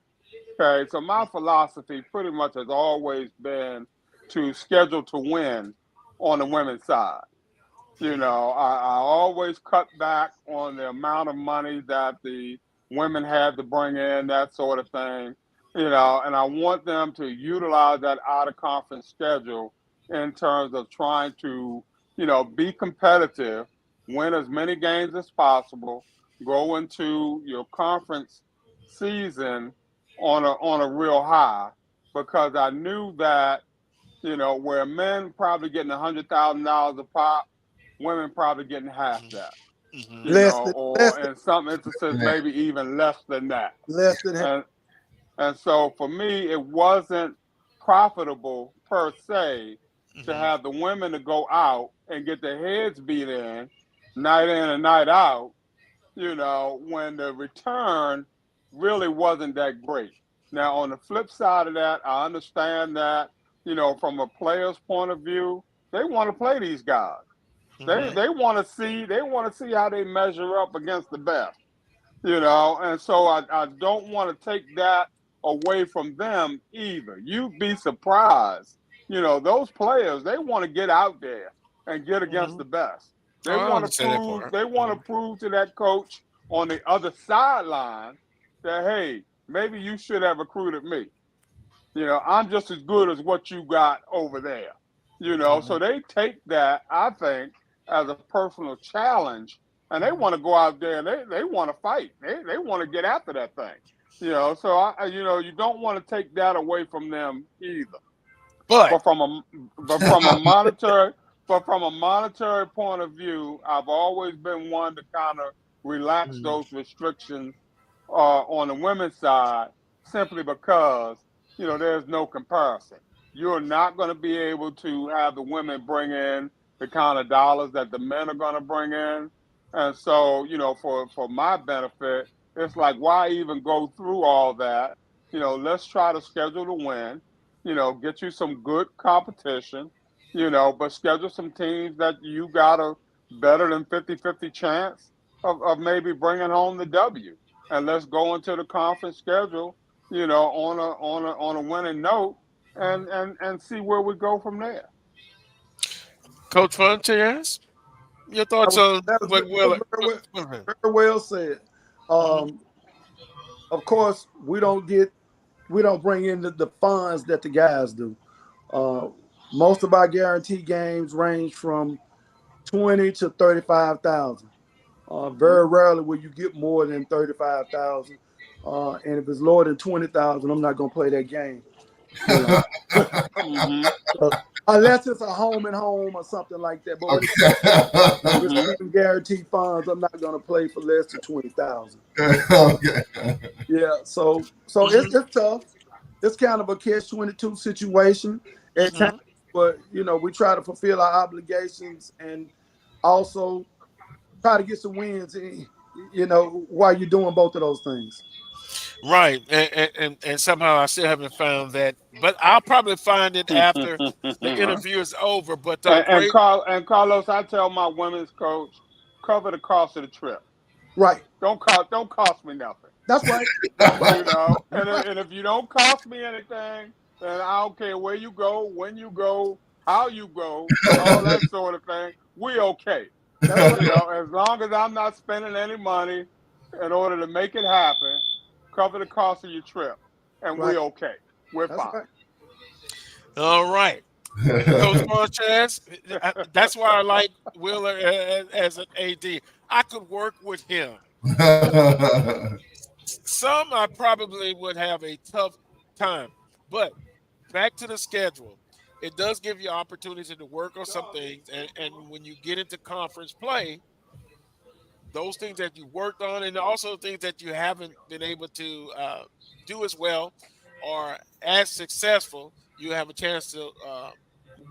Okay, so my philosophy pretty much has always been to schedule to win on the women's side. You know, I always cut back on the amount of money that the women had to bring in, that sort of thing. You know, and I want them to utilize that out-of-conference schedule in terms of trying to, you know, be competitive, win as many games as possible, go into your conference season on a real high, because I knew that, you know, where men probably getting $100,000 a pop, women probably getting half that. Mm-hmm. You know, or in some instances, maybe even less than that. Less than half. And so for me, it wasn't profitable per se to have the women to go out and get their heads beat in night in and night out, you know, when the return really wasn't that great. Now, on the flip side of that, I understand that, you know, from a player's point of view, they want to play these guys. Mm-hmm. They want to see how they measure up against the best, you know, and so I don't want to take that away from them either. You'd be surprised, you know, those players, they want to get out there and get against the best. They want to prove to that coach on the other sideline that, hey, maybe you should have recruited me. I'm just as good as what you got over there. So they take that, I think, as a personal challenge, and they want to go out there and they want to fight. They want to get after that thing. So you don't want to take that away from them either. But from a monetary point of view, I've always been one to kind of relax those restrictions on the women's side, simply because there's no comparison. You're not going to be able to have the women bring in the kind of dollars that the men are going to bring in, and so for my benefit, it's like, why even go through all that? Let's try to schedule the win. Get you some good competition, but schedule some teams that you got a better than 50-50 chance of maybe bringing home the W. And let's go into the conference schedule, on a winning note, and see where we go from there. Coach Fuentes, your thoughts on what Willer? Very well said. Of course, we don't bring in the funds that the guys do. Most of our guarantee games range from $20,000 to $35,000. Very rarely will you get more than $35,000. And if it's lower than $20,000, I'm not gonna play that game. Unless it's a home and home or something like that. But when it's guaranteed funds, I'm not gonna play for less than $20,000. Yeah, so it's tough. It's kind of a catch-22 situation at times, but we try to fulfill our obligations and also try to get some wins in, while you're doing both of those things. Right, and somehow I still haven't found that, but I'll probably find it after the interview is over. But Carlos, I tell my women's coach, cover the cost of the trip. Right. Don't cost me nothing. That's right. And if you don't cost me anything, then I don't care where you go, when you go, how you go, all that sort of thing. We okay. As long as I'm not spending any money in order to make it happen, cover the cost of your trip, and we're okay. We're fine. Right. All right. Coach Sanchez, that's why I like Willer as an AD. I could work with him. Some I probably would have a tough time, but back to the schedule. It does give you opportunity to work on some things, and when you get into conference play, those things that you worked on and also things that you haven't been able to do as well or as successful, you have a chance to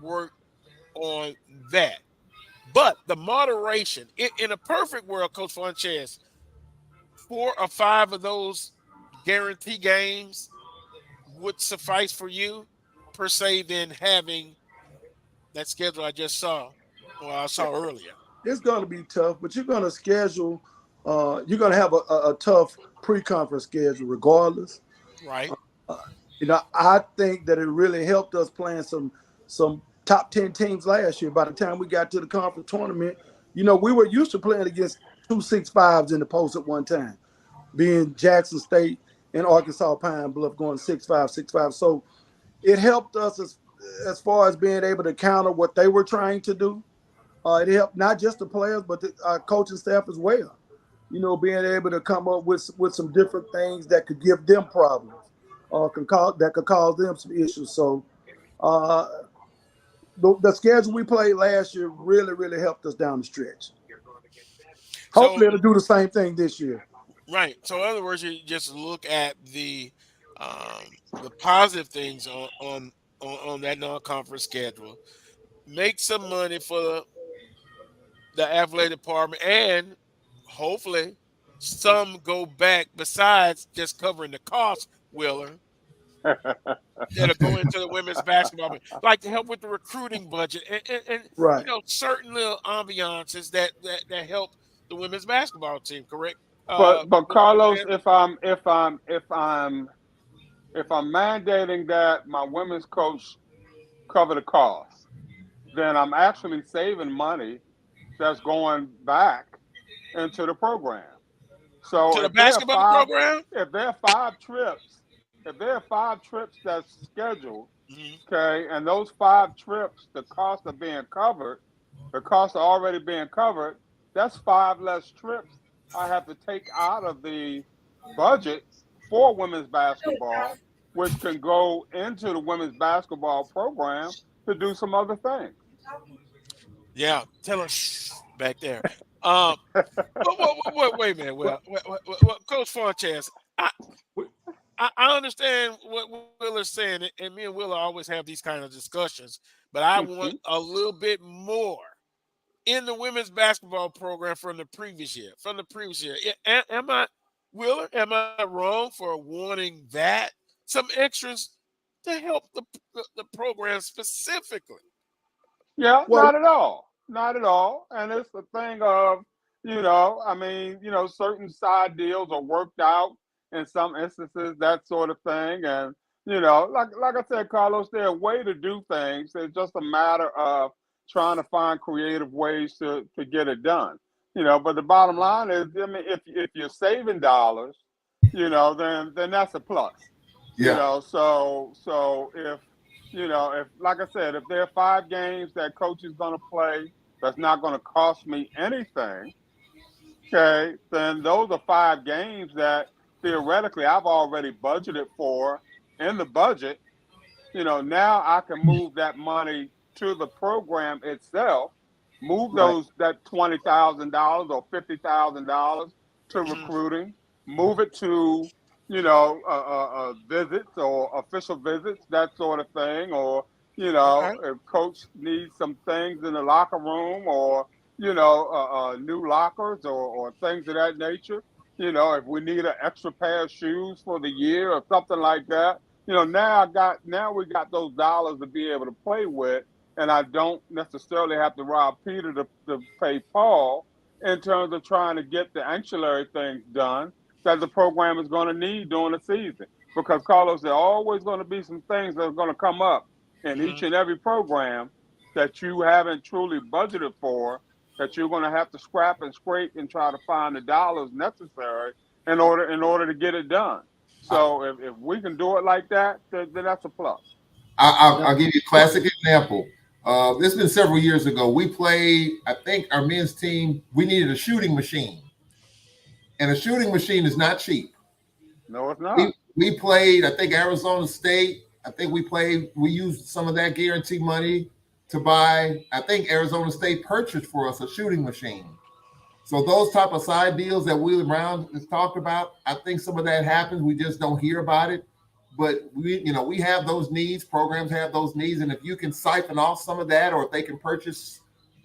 work on that. But the moderation, in a perfect world, Coach Sanchez, 4 or 5 of those guarantee games would suffice for you, per se, than having that schedule I just saw, or I saw earlier. It's going to be tough, but you're going to schedule. You're going to have a tough pre-conference schedule, regardless. Right. I think that it really helped us playing some top 10 teams last year. By the time we got to the conference tournament, we were used to playing against 2 6-5s in the post at one time, being Jackson State and Arkansas Pine Bluff going 6-5, 6-5. So it helped us as far as being able to counter what they were trying to do. It helped not just the players, but the coaching staff as well. Being able to come up with some different things that could give them problems, that could cause them some issues. So the schedule we played last year really, really helped us down the stretch. Hopefully it'll do the same thing this year. Right. So in other words, you just look at the positive things on that non-conference schedule, make some money for the athletic department, and hopefully some go back besides just covering the cost, Willer, that'll go into the women's basketball, like to help with the recruiting budget and right. Certain little ambiances that help the women's basketball team, correct? But Carlos, if I'm mandating that my women's coach cover the cost, then I'm actually saving money that's going back into the program. So To the if there are basketball five, program? if there are 5 trips, if there are 5 trips that's scheduled, okay, and those 5 trips, the costs are being covered, the costs are already being covered. That's 5 less trips I have to take out of the budget for women's basketball, which can go into the women's basketball program to do some other things. Yeah, tell her shh back there. Wait a minute. Well, Coach Funchess, I understand what Will is saying, and me and Will always have these kind of discussions, but I want a little bit more in the women's basketball program from the previous year. Am I, Willer, am I wrong for wanting that? Some extras to help the program specifically. Yeah, not at all. Not at all. And it's a thing of, certain side deals are worked out in some instances, that sort of thing. And, like I said, Carlos, there's a way to do things. It's just a matter of trying to find creative ways to get it done. But the bottom line is, if you're saving dollars, then that's a plus. Yeah. So if like I said, if there are 5 games that coach is going to play that's not going to cost me anything, okay, then those are 5 games that theoretically I've already budgeted for in the budget. Now I can move that money to the program itself, move that $20,000 or $50,000 to recruiting, move it to visits or official visits, that sort of thing, or if coach needs some things in the locker room, or new lockers or things of that nature. If we need an extra pair of shoes for the year or something like that. Now we got those dollars to be able to play with, and I don't necessarily have to rob Peter to pay Paul in terms of trying to get the ancillary things done that the program is going to need during the season. Because, Carlos, there are always going to be some things that are going to come up in each and every program that you haven't truly budgeted for, that you're going to have to scrap and scrape and try to find the dollars necessary in order to get it done. So if we can do it like that, then that's a plus. I'll give you a classic example. This has been several years ago. We played, I think our men's team, we needed a shooting machine. And a shooting machine is not cheap. No, it's not. We played, I think, Arizona State. I think we used some of that guarantee money to buy, I think Arizona State purchased for us a shooting machine. So those type of side deals that Willie Brown has talked about, I think some of that happens. We just don't hear about it. But we have those needs, programs have those needs. And if you can siphon off some of that, or if they can purchase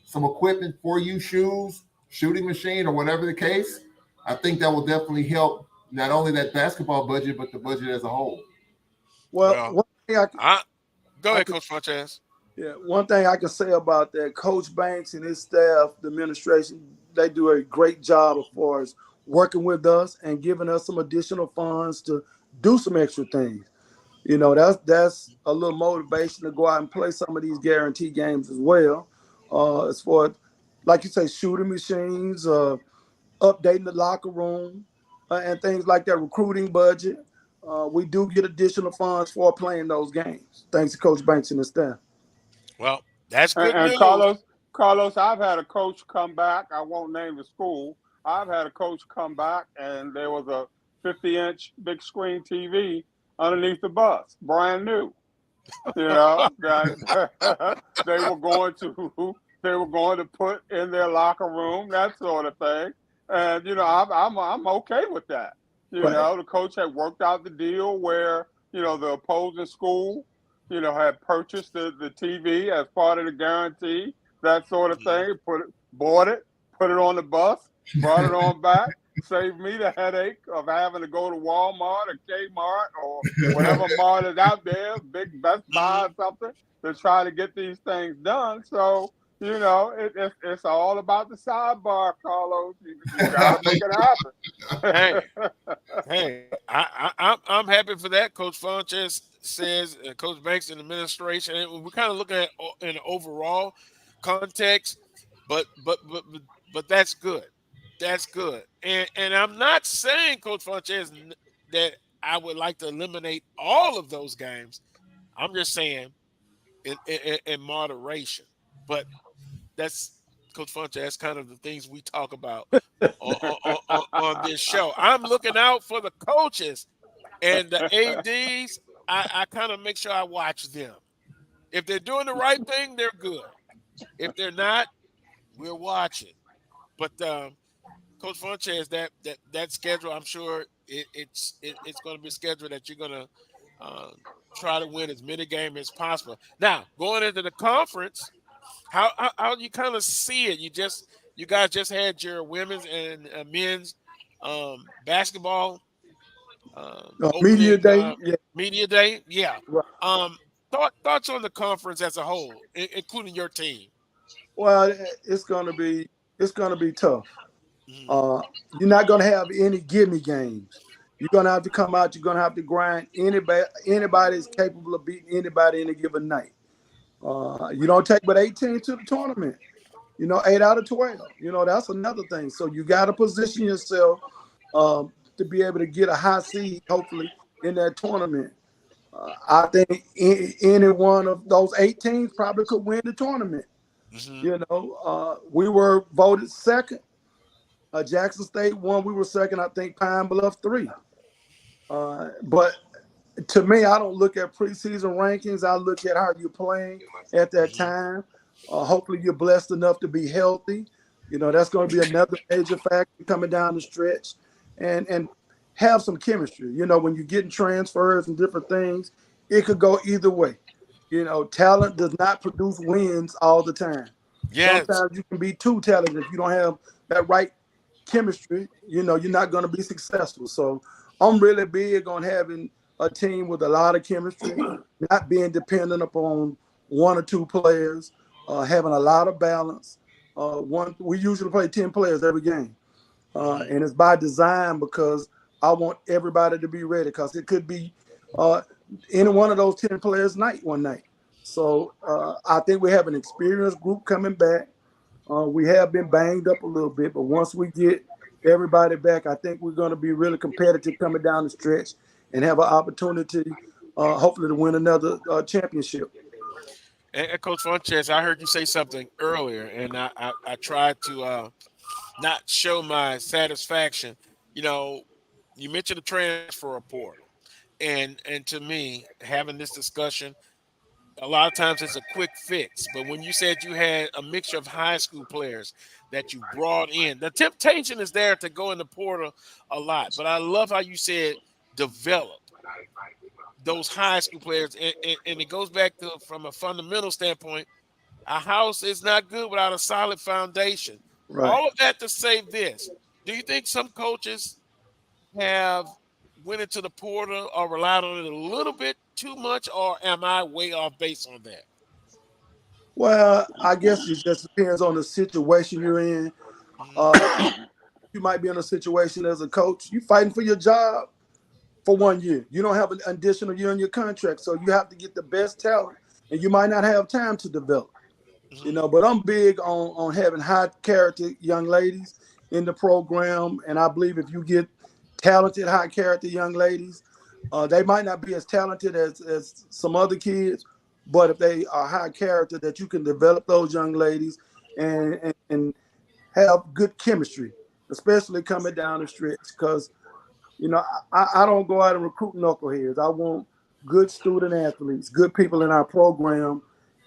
some equipment for you, shoes, shooting machine, or whatever the case, I think that will definitely help not only that basketball budget, but the budget as a whole. Well, one thing go ahead, Coach Funchess. Yeah, one thing I can say about that, Coach Banks and his staff, the administration, they do a great job as far as working with us and giving us some additional funds to do some extra things. That's a little motivation to go out and play some of these guarantee games as well. As far, like you say, shooting machines, updating the locker room, and things like that, recruiting budget. We do get additional funds for playing those games, thanks to Coach Banks and his staff. Well, that's good and news. Carlos, I've had a coach come back. I won't name the school. I've had a coach come back, and there was a 50-inch big screen TV underneath the bus, brand new. They were going to put in their locker room, that sort of thing. And I'm okay with that. The coach had worked out the deal where the opposing school had purchased the TV as part of the guarantee, that sort of thing. Bought it, put it on the bus, brought it on back. Saved me the headache of having to go to Walmart or Kmart or whatever mart is out there, big Best Buy or something, to try to get these things done. So, it's all about the sidebar, Carlos. You got to make it happen. Hey, I'm happy for that. Coach Funchess says, Coach Banks and administration, and we're kind of looking at in an overall context, but that's good. That's good. And I'm not saying, Coach Funches, that I would like to eliminate all of those games. I'm just saying in moderation. But that's Coach Funches. That's kind of the things we talk about on this show. I'm looking out for the coaches and the ADs. I kind of make sure I watch them. If they're doing the right thing, they're good. If they're not, we're watching. But Coach Funches, that schedule, I'm sure it's going to be a schedule that you're going to try to win as many games as possible. Now, going into the conference, how you kind of see it? You guys just had your women's and men's basketball media opening, day. Yeah. Media day, yeah. Right. Thoughts on the conference as a whole, including your team. Well, it's gonna be tough. You're not gonna have any gimme games. You're gonna have to come out. You're gonna have to grind. Anybody is capable of beating anybody in a given night. You don't take but 18 to the tournament. 8 out of 12. That's another thing. So you got to position yourself to be able to get a high seed, hopefully, in that tournament. I think any one of those 8 teams probably could win the tournament. We were voted second. Jackson State won. We were second. I think Pine Bluff 3. But to me, I don't look at preseason rankings. I look at how you're playing at that time. Hopefully, you're blessed enough to be healthy. That's going to be another major factor coming down the stretch, and have some chemistry. When you're getting transfers and different things, it could go either way. Talent does not produce wins all the time. Yes. Sometimes you can be too talented. If you don't have that right chemistry, you're not going to be successful. So I'm really big on having a team with a lot of chemistry, not being dependent upon 1 or 2 players, having a lot of balance. We usually play 10 players every game. And it's by design because I want everybody to be ready, because it could be any one of those 10 players one night. So I think we have an experienced group coming back. We have been banged up a little bit, but once we get everybody back, I think we're going to be really competitive coming down the stretch and have an opportunity, hopefully, to win another championship. And Coach Funches, I heard you say something earlier, and I tried to not show my satisfaction. You mentioned the transfer portal, and to me, having this discussion, a lot of times it's a quick fix. But when you said you had a mixture of high school players that you brought in, the temptation is there to go in the portal a lot. But I love how you said develop those high school players, and it goes back to, from a fundamental standpoint, a house is not good without a solid foundation. Right. All of that to say this: do you think some coaches have went into the portal or relied on it a little bit too much, or am I way off base on that? Well, I guess it just depends on the situation you're in. You might be in a situation as a coach, you're fighting for your job for 1 year. You don't have an additional year in your contract, so you have to get the best talent, and you might not have time to develop. But I'm big on having high character young ladies in the program, and I believe if you get talented, high character young ladies, they might not be as talented as some other kids, but if they are high character, that you can develop those young ladies and have good chemistry, especially coming down the stretch. Because I don't go out and recruit knuckleheads. I want good student athletes, good people in our program,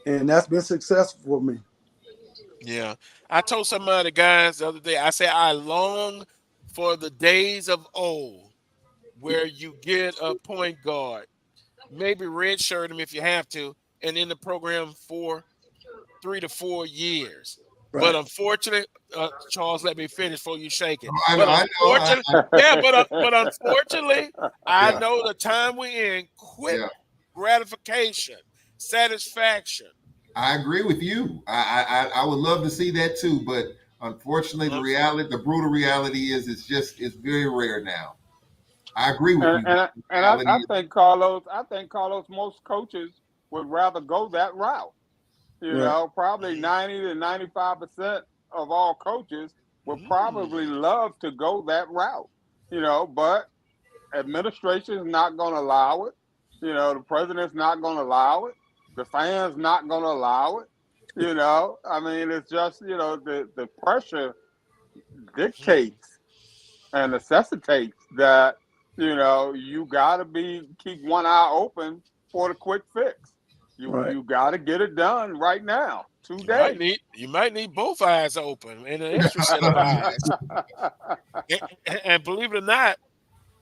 and that's been successful for me. Yeah. I told some of the guys the other day, I said I long for the days of old where you get a point guard, maybe redshirt him if you have to, and in the program for 3 to 4 years. Right. But unfortunately, Charles, let me finish before you shake it. But unfortunately, I know the time we're in, quick gratification, satisfaction. I agree with you. I would love to see that too, but unfortunately, the brutal reality is it's very rare now. I agree with you. And I think Carlos, most coaches would rather go that route. Probably 90 to 95% of all coaches would probably love to go that route, but administration is not going to allow it. The president's not going to allow it. The fans not going to allow it. I mean, it's just, the pressure dictates and necessitates that, you got to keep one eye open for the quick fix. You got to get it done right now, today. You might need both eyes open and an extra set of eyes. And believe it or not,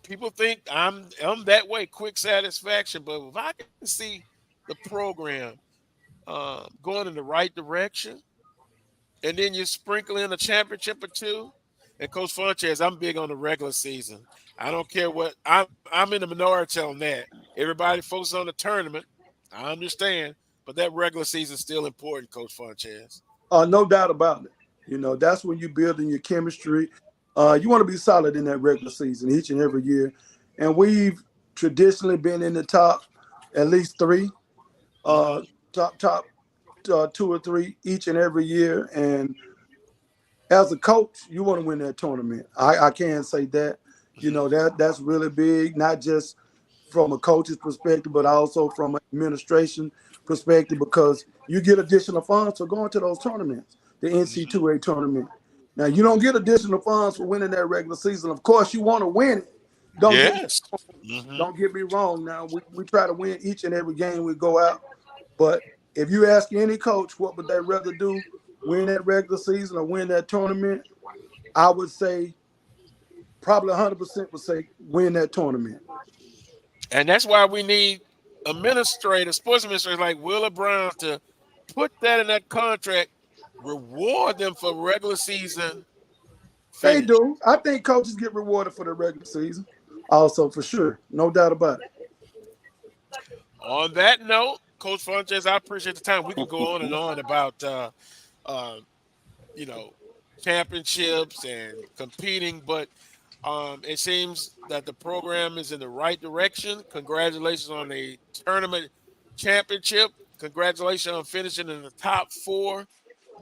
people think I'm that way, quick satisfaction. But if I can see the program going in the right direction, and then you sprinkle in a championship or two, and Coach Funchess, I'm big on the regular season. I don't care what I'm in the minority on that. Everybody focuses on the tournament. I understand, but that regular season is still important, Coach Funchess. No doubt about it. That's when you're building your chemistry. You want to be solid in that regular season each and every year. And we've traditionally been in the top at least three, top 2 or 3 each and every year. And as a coach, you want to win that tournament. I can say that. That's really big, not just from a coach's perspective, but also from an administration perspective, because you get additional funds for going to those tournaments, the NC2A tournament. Now, you don't get additional funds for winning that regular season. Of course, you want to win it. Don't get me wrong. Now, we try to win each and every game we go out. But if you ask any coach what would they rather do, win that regular season or win that tournament, I would say probably 100% would say win that tournament. And that's why we need sports administrators like Willa Brown to put that in that contract, reward them for regular season finish. They do. I think coaches get rewarded for the regular season also, for sure. No doubt about it. On that note, Coach Funchess, I appreciate the time. We could go on and on about, championships and competing, but it seems that the program is in the right direction. Congratulations on the tournament championship. Congratulations on finishing in the top 4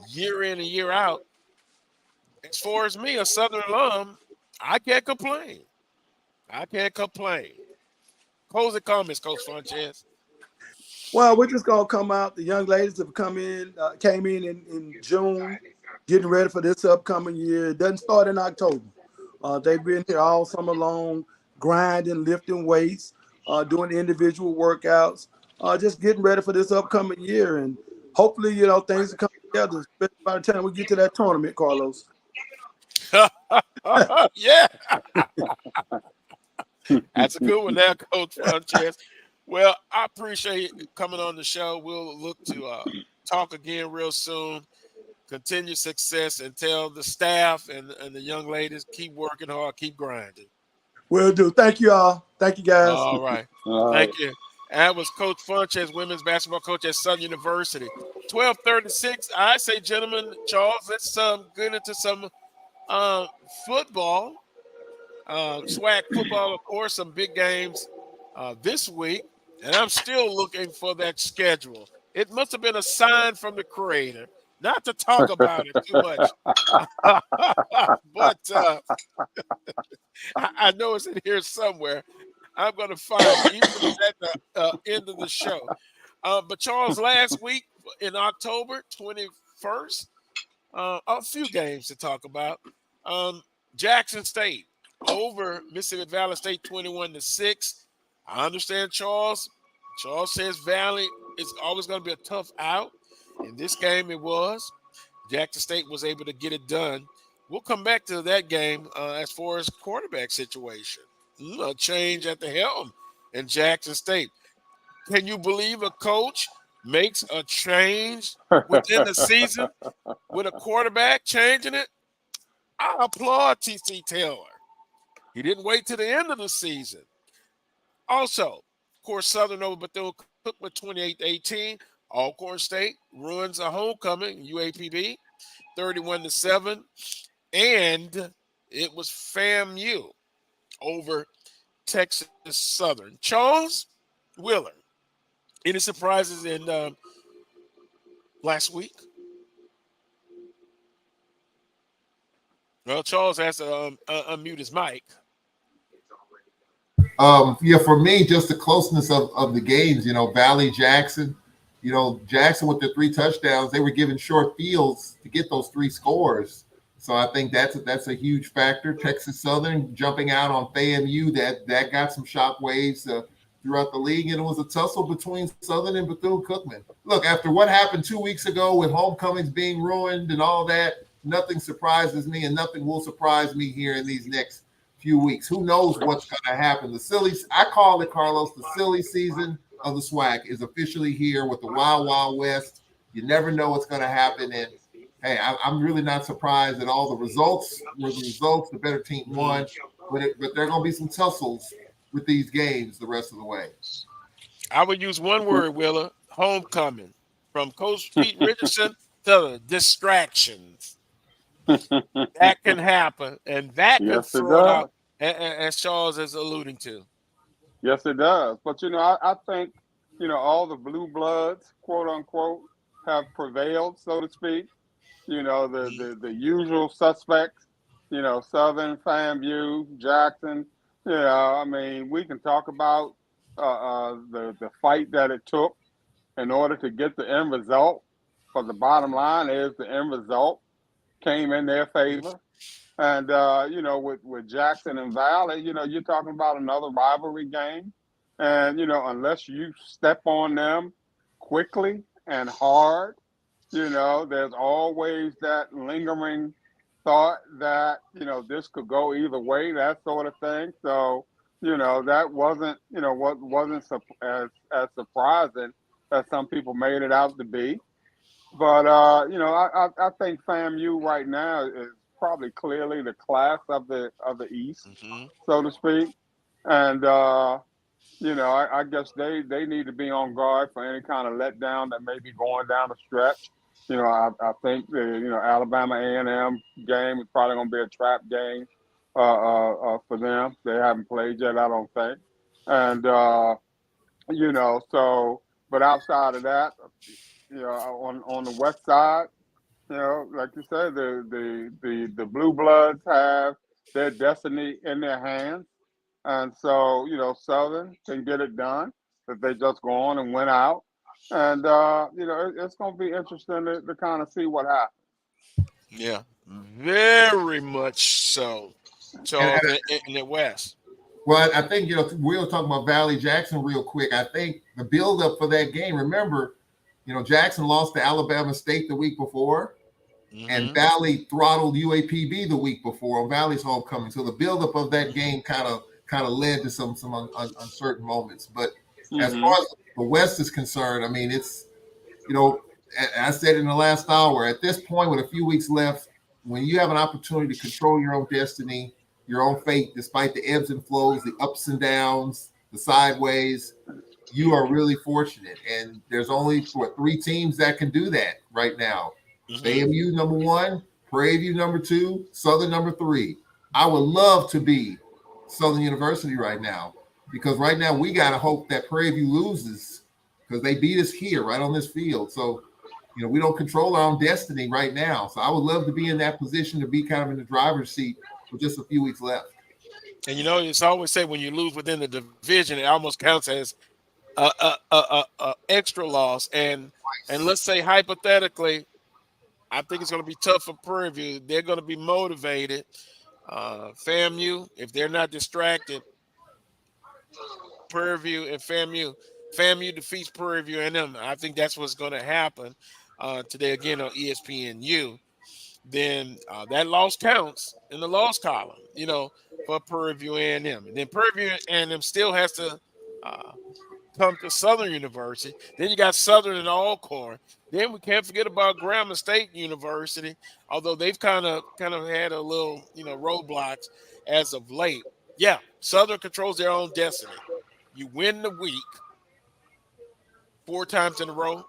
year in and year out. As far as me, a Southern alum, I can't complain. Closing comments, Coach Funchess. Well, we're just going to come out. The young ladies have came in June, getting ready for this upcoming year. It doesn't start in October. They've been here all summer long, grinding, lifting weights, doing individual workouts, just getting ready for this upcoming year. And hopefully, things will come together, especially by the time we get to that tournament, Carlos. Yeah. That's a good one there, Coach Funchess. Well, I appreciate you coming on the show. We'll look to talk again real soon. Continue success, and tell the staff and the young ladies, keep working hard, keep grinding. Will do. Thank you all. Thank you, guys. All right. Thank you. That was Coach Funchess, women's basketball coach at Southern University. 12:36. I say, gentlemen, Charles, let's get into some football. SWAC football, of course, some big games this week. And I'm still looking for that schedule. It must have been a sign from the Creator not to talk about it too much. But I know it's in here somewhere. I'm going to find it, even at the end of the show. But Charles, last week in October 21st, a few games to talk about. Jackson State over Mississippi Valley State 21-6. I understand Charles. Charles says Valley is always going to be a tough out. In this game, it was. Jackson State was able to get it done. We'll come back to that game as far as quarterback situation. A change at the helm in Jackson State. Can you believe a coach makes a change within the season with a quarterback changing it? I applaud T.C. Taylor. He didn't wait to the end of the season. Also, of course, Southern over Bethune-Cookman with 28-18. Alcorn State ruins a homecoming, UAPB, 31-7. And it was FAMU over Texas Southern. Charles Willer, any surprises in last week? Well, Charles has to unmute his mic. Yeah, for me, just the closeness of the games, Valley, Jackson, Jackson with the 3 touchdowns, they were given short fields to get those 3 scores. So I think that's a huge factor. Texas Southern jumping out on FAMU, that got some shockwaves throughout the league, and it was a tussle between Southern and Bethune-Cookman. Look, after what happened 2 weeks ago with homecomings being ruined and all that, nothing surprises me, and nothing will surprise me here in these next few weeks. Who knows what's going to happen? I call it, Carlos, the silly season of the SWAC is officially here with the Wild Wild West. You never know what's going to happen, and hey, I'm really not surprised at all. The results were the results. The better team won, but there are going to be some tussles with these games the rest of the way. I would use one word, Willa: homecoming. From Coach Pete Richardson to the distractions. That can happen, and that can throw it out, as Charles is alluding to. Yes, it does. But I think all the blue bloods, quote unquote, have prevailed, so to speak. The usual suspects. Southern, FAMU, Jackson. I mean, we can talk about the fight that it took in order to get the end result. But the bottom line is the end result came in their favor. And, with Jackson and Valley, you're talking about another rivalry game. And, unless you step on them quickly and hard, there's always that lingering thought that, this could go either way, that sort of thing. So, that wasn't, wasn't as surprising as some people made it out to be. But, I think FAMU right now is probably clearly the class of the East, so to speak. And, I guess they need to be on guard for any kind of letdown that may be going down the stretch. I think the, Alabama A&M game is probably going to be a trap game for them. They haven't played yet, I don't think. And, but outside of that, on the west side, like you said, the blue bloods have their destiny in their hands, and so Southern can get it done if they just go on and win out, and it's going to be interesting to kind of see what happens. Yeah, very much so. Charles, in the West. Well, I think we'll talk about Valley Jackson real quick. I think the buildup for that game. Remember, Jackson lost to Alabama State the week before, and Valley throttled UAPB the week before on Valley's homecoming. So the buildup of that game kind of led to some uncertain moments. But as far as the West is concerned, I mean, it's I said in the last hour, at this point with a few weeks left, when you have an opportunity to control your own destiny, your own fate, despite the ebbs and flows, the ups and downs, the sideways, you are really fortunate. And there's only 3 teams that can do that right now. FAMU number 1, Prairie View number 2, Southern number 3. I would love to be Southern University right now, because right now we got to hope that Prairie View loses, because they beat us here right on this field. So, we don't control our own destiny right now. So I would love to be in that position, to be kind of in the driver's seat with just a few weeks left. And it's always said when you lose within the division, it almost counts as a extra loss. And let's say hypothetically, I think it's going to be tough for Prairie View. They're going to be motivated. FAMU, if they're not distracted, Prairie View and FAMU defeats Prairie View, and then I think that's what's going to happen today again on ESPNU. Then that loss counts in the loss column, for Prairie View A&M. And then Prairie View A&M still has to come to Southern University. Then you got Southern and Alcorn. Then we can't forget about Grambling State University, although they've kind of had a little, roadblocks as of late. Yeah, Southern controls their own destiny. You win the week 4 times in a row,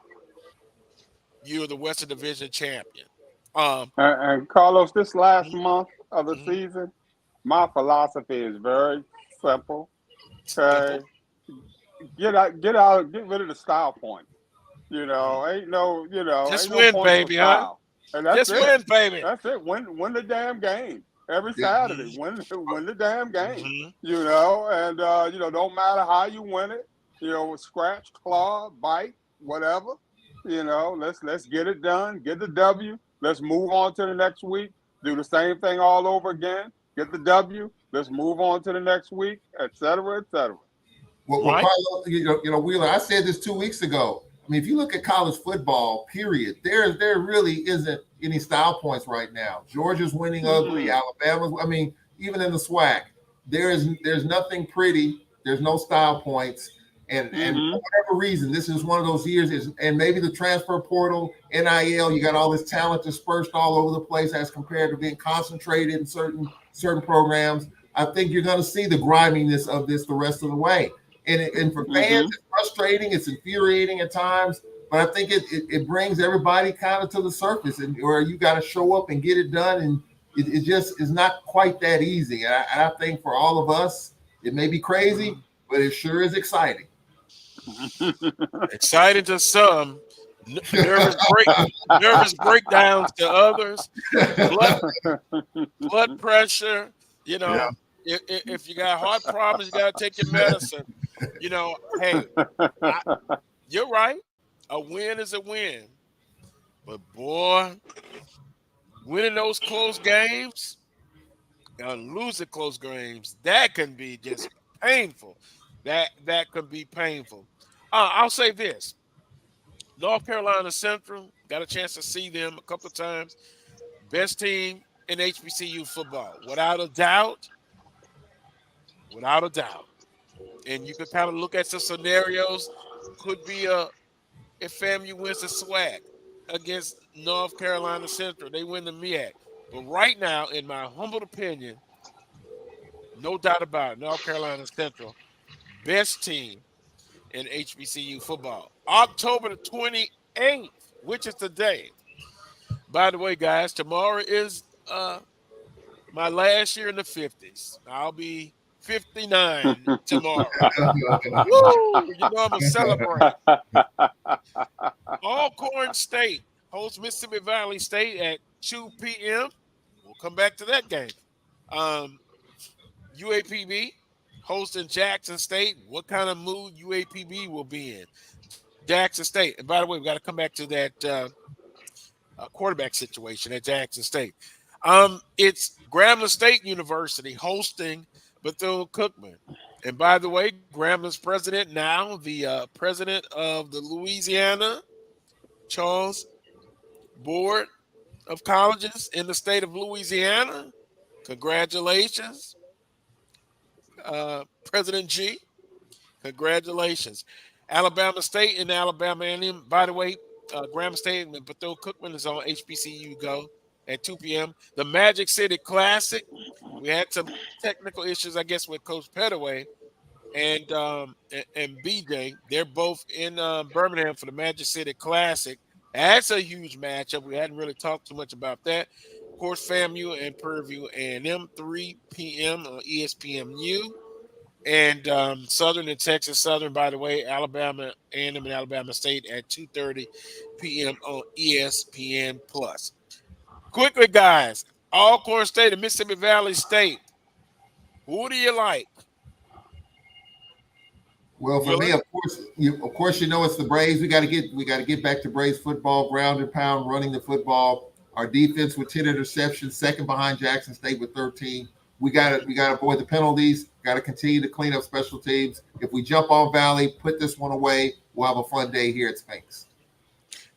you're the Western Division champion. And Carlos, this last month of the season, my philosophy is very simple. Okay, get rid of the style point. Ain't no, just ain't win, no baby, huh? And that's just win, baby. That's it. Win the damn game. every Saturday. Win the damn game. Mhm. You know, and don't matter how you win it. Scratch, claw, bite, whatever. Let's get it done. Get the W. Let's move on to the next week. Do the same thing all over again. Get the W. Let's move on to the next week, et cetera, et cetera. Well, Right. Carlos, Wheeler, I said this 2 weeks ago. I mean, if you look at college football, period, there really isn't any style points right now. Georgia's winning ugly. Alabama's, I mean, even in the SWAC, there's nothing pretty. There's no style points. And for whatever reason, this is one of those years, and maybe the transfer portal, NIL, you got all this talent dispersed all over the place as compared to being concentrated in certain programs. I think you're going to see the griminess of this the rest of the way. And for fans, it's frustrating, it's infuriating at times, but I think it brings everybody kind of to the surface, and where you got to show up and get it done, and it just is not quite that easy. And I think for all of us, it may be crazy, but it sure is exciting. Exciting to some, nervous breakdowns to others, blood pressure. If you got heart problems, you got to take your medicine. Hey, you're right. A win is a win. But, boy, winning those close games and losing close games, that can be just painful. That could be painful. I'll say this. North Carolina Central, got a chance to see them a couple of times. Best team in HBCU football, without a doubt. Without a doubt. And you can kind of look at some scenarios. Could be if FAMU wins the SWAC against North Carolina Central, they win the MEAC. But right now, in my humble opinion, no doubt about it, North Carolina Central, best team in HBCU football. October the 28th, which is today. By the way, guys, tomorrow is my last year in the 50s. I'll be 59 tomorrow. Woo! I'm going to celebrate. Alcorn State hosts Mississippi Valley State at 2 p.m. We'll come back to that game. UAPB hosting Jackson State. What kind of mood UAPB will be in? Jackson State. And by the way, we got to come back to that quarterback situation at Jackson State. It's Grambling State University hosting Bethune-Cookman. And by the way, Grambling's president now, the president of the Louisiana Charles Board of Colleges in the state of Louisiana. Congratulations, President G. Congratulations. Alabama State and Alabama A&M. By the way, Grambling State and Bethune-Cookman is on HBCU Go at 2 p.m. The Magic City Classic. We had some technical issues, I guess, with Coach Pettaway and BJ. They're both in Birmingham for the Magic City Classic. That's a huge matchup. We hadn't really talked too much about that. Of course, FAMU and Purdue A&M, 3 p.m. on ESPNU. And Southern and Texas Southern, by the way, Alabama A&M and Alabama State at 2:30 p.m. on ESPN+. Quickly, guys, Alcorn State and Mississippi Valley State. Who do you like? Well, for me, of course, it's the Braves. We got to get back to Braves football, ground and pound, running the football. Our defense with 10 interceptions, second behind Jackson State with 13. We got to avoid the penalties. Got to continue to clean up special teams. If we jump on Valley, put this one away, we'll have a fun day here at Sphinx.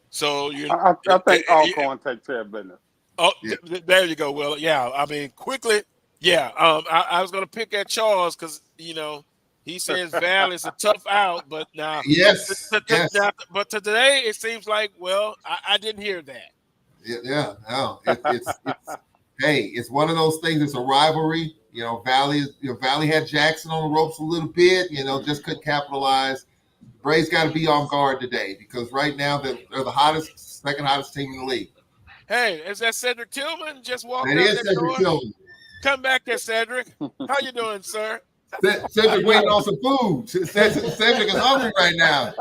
So I think Alcorn takes care of business. Oh, yeah. There you go. Well, yeah. I mean, quickly, yeah. I was going to pick at Charles because he says Valley's a tough out, but now, yes. But today it seems like, well, I didn't hear that. Yeah. No, it's hey, it's one of those things. It's a rivalry. Valley had Jackson on the ropes a little bit. Just couldn't capitalize. Braves got to be on guard today because right now they're the second hottest team in the league. Hey, is that Cedric Tillman just walked out there? It is Cedric Tillman. Come back there, Cedric. How you doing, sir? Cedric waiting on some food. Cedric is hungry right now.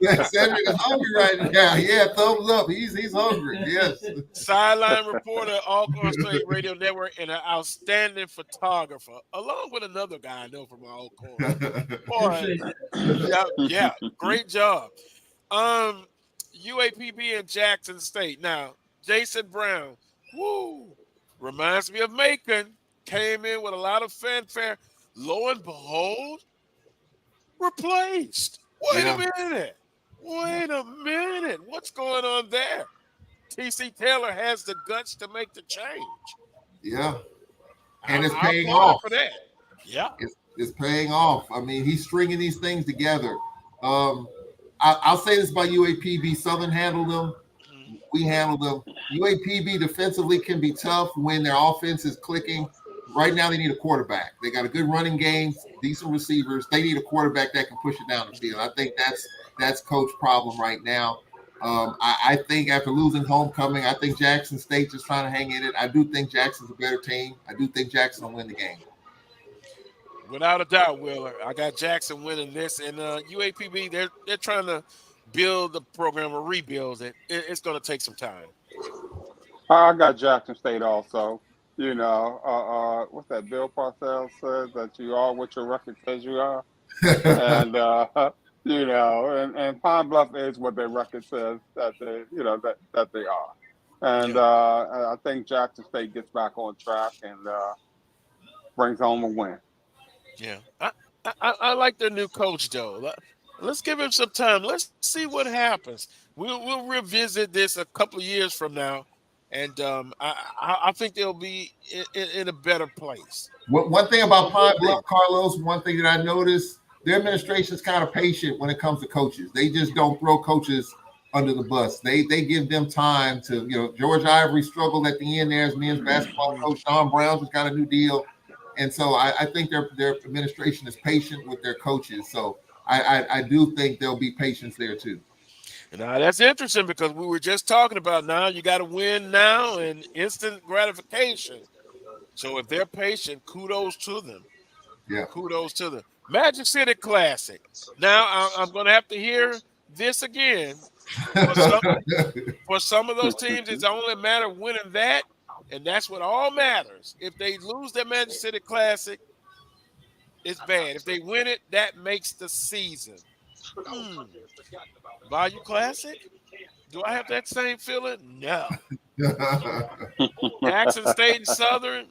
Cedric is hungry right now. Yeah, thumbs up. He's hungry. Yes. Sideline reporter, Alcorn State Radio Network, and an outstanding photographer, along with another guy I know from Alcorn. Boy, yeah, great job. UAPB and Jackson State. Now, Jason Brown, reminds me of Macon. Came in with a lot of fanfare. Lo and behold, replaced. Wait a minute. What's going on there? TC Taylor has the guts to make the change. Yeah. And it's paying off. For that. Yeah. It's paying off. I mean, he's stringing these things together. I'll say this about UAPB. Southern handled them. We handled them. UAPB defensively can be tough when their offense is clicking. Right now, they need a quarterback. They got a good running game, decent receivers. They need a quarterback that can push it down the field. I think that's Coach's problem right now. I think after losing homecoming, I think Jackson State just trying to hang in it. I do think Jackson's a better team. I do think Jackson will win the game. Without a doubt, Wheeler. I got Jackson winning this, and UAPB they're trying to build the program or rebuild it. It's going to take some time. I got Jackson State also. You know, what's that? Bill Parcells says that you are what your record says you are, and you know, and Pine Bluff is what their record says that they, you know, that they are, and I think Jackson State gets back on track and brings home a win. Yeah, I like their new coach though. Let's give him some time. Let's see what happens. We'll revisit this a couple of years from now. And I think they'll be in a better place. One thing about Pine Bluff, Carlos, one thing that I noticed, their administration is kind of patient when it comes to coaches. They just don't throw coaches under the bus. They give them time to, you know, George Ivory struggled at the end there as men's basketball coach. Don Brown just got a new deal. And so I think their administration is patient with their coaches. So I do think there'll be patience there too. Now, that's interesting because we were just talking about now you got to win now and instant gratification. So if they're patient, kudos to them. Yeah. Kudos to them. Magic City Classic. Now, I'm going to have to hear this again. For some of those teams, it's only a matter of winning that, and that's what all matters. If they lose that Magic City Classic, it's bad. If they win it, that makes the season. Value Classic? Do I have that same feeling? No. Jackson State and Southern?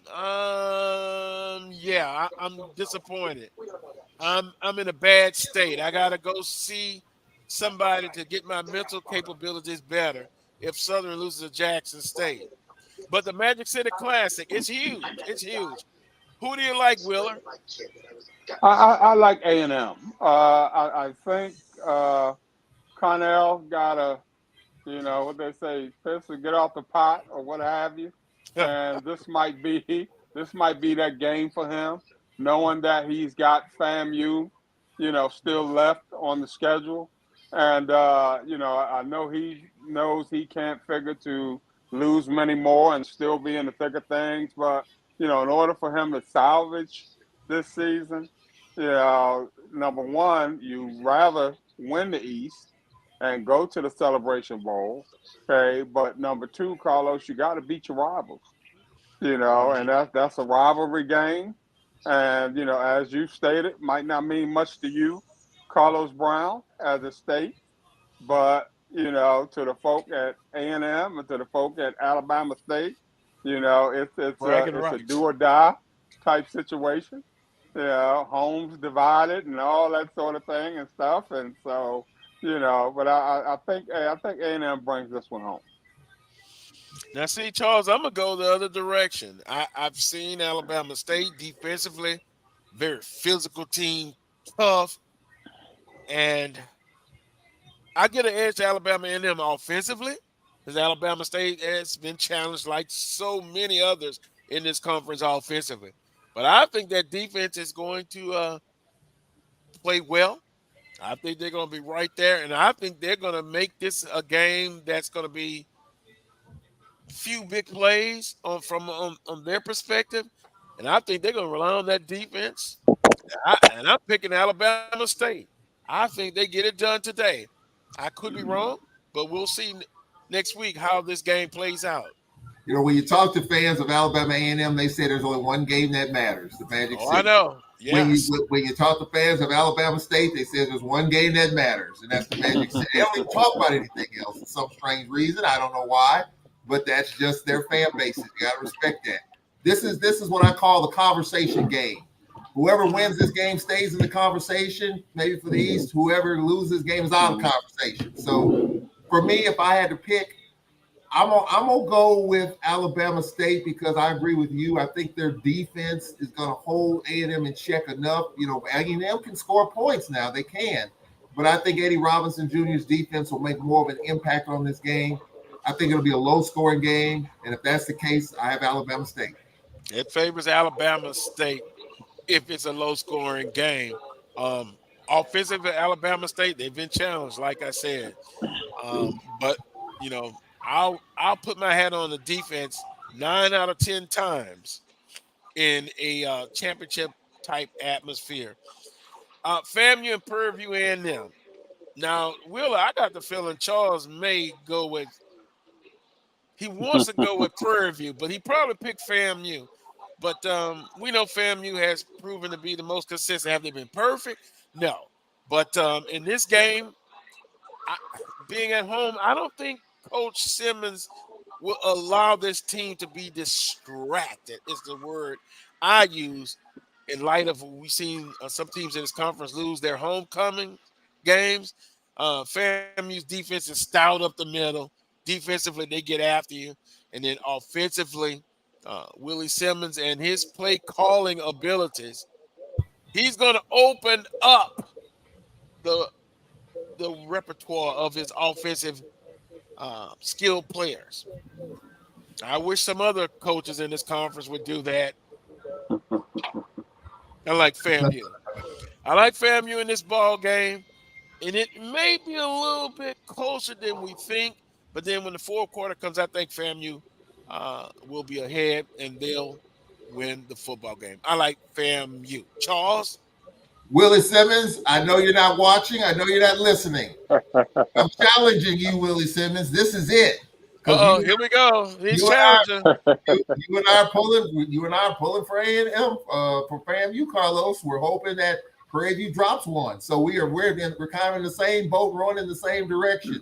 Yeah, I'm disappointed. I'm in a bad state. I gotta go see somebody to get my mental capabilities better if Southern loses to Jackson State. But the Magic City Classic, it's huge. It's huge. Who do you like, Wheeler? I like A&M. I think Connell got a, you know, what they say, piss or get off the pot or what have you. And this might be that game for him, knowing that he's got FAMU, you know, still left on the schedule. And, you know, I know he knows he can't figure to lose many more and still be in the thick of things. But, you know, in order for him to salvage this season, you know, number one, you rather win the East and go to the Celebration Bowl, okay? But number two, Carlos, you got to beat your rivals, you know, and that's a rivalry game. And, you know, as you stated, might not mean much to you, Carlos Brown, as a state, but, you know, to the folk at A&M and to the folk at Alabama State, you know, it's a do or die type situation. You know, homes divided and all that sort of thing and stuff. And so, you know, but I think A&M brings this one home. Now, see, Charles, I'm going to go the other direction. I've seen Alabama State defensively, very physical team, tough. And I get an edge to Alabama and them offensively because Alabama State has been challenged like so many others in this conference offensively. But I think that defense is going to play well. I think they're going to be right there, and I think they're going to make this a game that's going to be few big plays from their perspective, and I think they're going to rely on that defense And I'm picking Alabama State. I think they get it done today. I could be wrong, but we'll see next week how this game plays out. You know, when you talk to fans of Alabama A&M, they say there's only one game that matters, the Magic City. I know. Yes. When you talk to fans of Alabama State, they say there's one game that matters, and that's the Magic City. They don't even talk about anything else for some strange reason. I don't know why, but that's just their fan bases. You got to respect that. This is what I call the conversation game. Whoever wins this game stays in the conversation. Maybe for the East, whoever loses this game is out of the conversation. So for me, if I had to pick, I'm gonna go with Alabama State because I agree with you. I think their defense is gonna hold A&M in check enough. You know, A&M can score points now; they can, but I think Eddie Robinson Jr.'s defense will make more of an impact on this game. I think it'll be a low-scoring game, and if that's the case, I have Alabama State. It favors Alabama State if it's a low-scoring game. Offensively, Alabama State, they've been challenged, like I said, but you know. I'll put my hat on the defense 9 out of 10 times in a championship type atmosphere. FAMU and Prairie View A&M. Now, Wheeler, I got the feeling Charles may go with. He wants to go with Prairie View, but he probably picked FAMU. But we know FAMU has proven to be the most consistent. Have they been perfect? No. But in this game, being at home, I don't think Coach Simmons will allow this team to be distracted, is the word I use, in light of we've seen some teams in this conference lose their homecoming games. FAMU's defense is stout up the middle. Defensively, they get after you. And then offensively, Willie Simmons and his play calling abilities, he's going to open up the repertoire of his offensive skilled players. I wish some other coaches in this conference would do that. I like FAMU. I like FAMU in this ball game, and it may be a little bit closer than we think. But then when the fourth quarter comes, I think FAMU will be ahead, and they'll win the football game. I like FAMU. Charles? Willie Simmons, I know you're not watching. I know you're not listening. I'm challenging you, Willie Simmons. This is it. Here we go. He's challenging. You and I are pulling for A&M for FAMU, Carlos. We're hoping that Prairie View drops one. So we're kind of in the same boat, rowing in the same direction.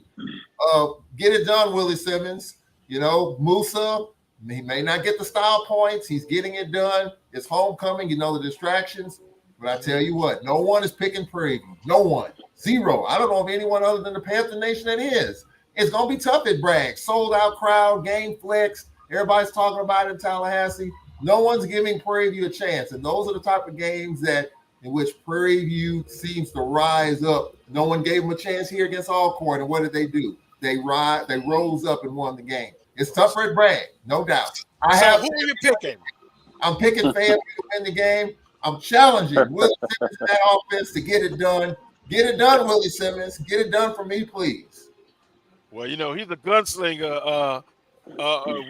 Get it done, Willie Simmons. You know, Musa, he may not get the style points. He's getting it done. It's homecoming. You know the distractions. But I tell you what, no one is picking Prairie View. No one. Zero. I don't know of anyone other than the Panther Nation that is. It's going to be tough at Bragg. Sold out crowd, game flex. Everybody's talking about it in Tallahassee. No one's giving Prairie View a chance. And those are the type of games in which Prairie View seems to rise up. No one gave them a chance here against Alcorn. And what did they do? They rose up and won the game. It's tougher at Bragg, no doubt. Who are you picking? I'm picking FAMU to win the game. I'm challenging Willie Simmons and that offense to get it done. Get it done, Willie Simmons. Get it done for me, please. Well, you know, he's a gunslinger,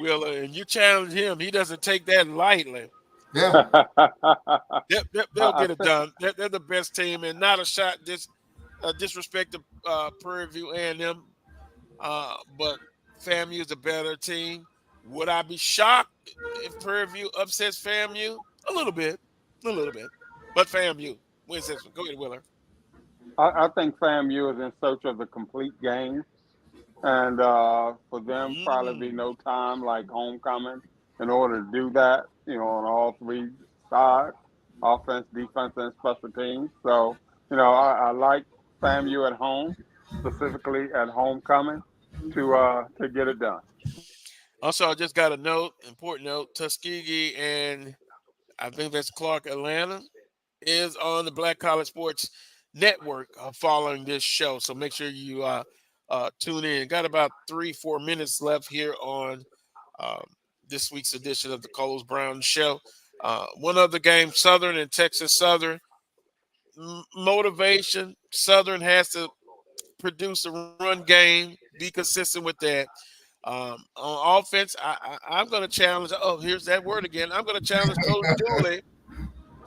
Wheeler, and you challenge him. He doesn't take that lightly. Yeah. They'll get it done. They're the best team, and not a shot disrespect to Prairie View A&M, but FAMU is a better team. Would I be shocked if Prairie View upsets FAMU? A little bit. But FAMU wins this one. Go ahead, Wheeler. I think FAMU is in search of the complete game. And for them, probably be no time like homecoming in order to do that, you know, on all three sides, offense, defense, and special teams. So, you know, I like FAMU at home, specifically at homecoming, to get it done. Also, I just got a important note, Tuskegee and I think that's Clark Atlanta is on the Black College Sports Network following this show. So make sure you tune in. Got about 3-4 minutes left here on this week's edition of the Coles Brown Show. One other game, Southern and Texas Southern. Motivation. Southern has to produce a run game, be consistent with that. On offense, I'm going to challenge. Oh, here's that word again. I'm going to challenge Coach Dooley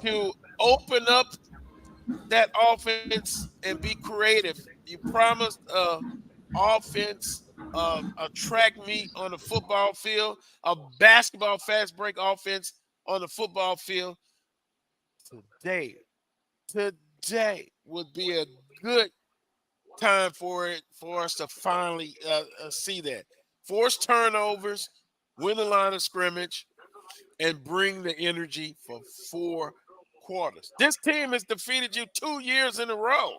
to open up that offense and be creative. You promised offense, a track meet on the football field, a basketball fast break offense on the football field. Today would be a good time for us to finally see that. Force turnovers, win the line of scrimmage, and bring the energy for 4 quarters. This team has defeated you 2 years in a row.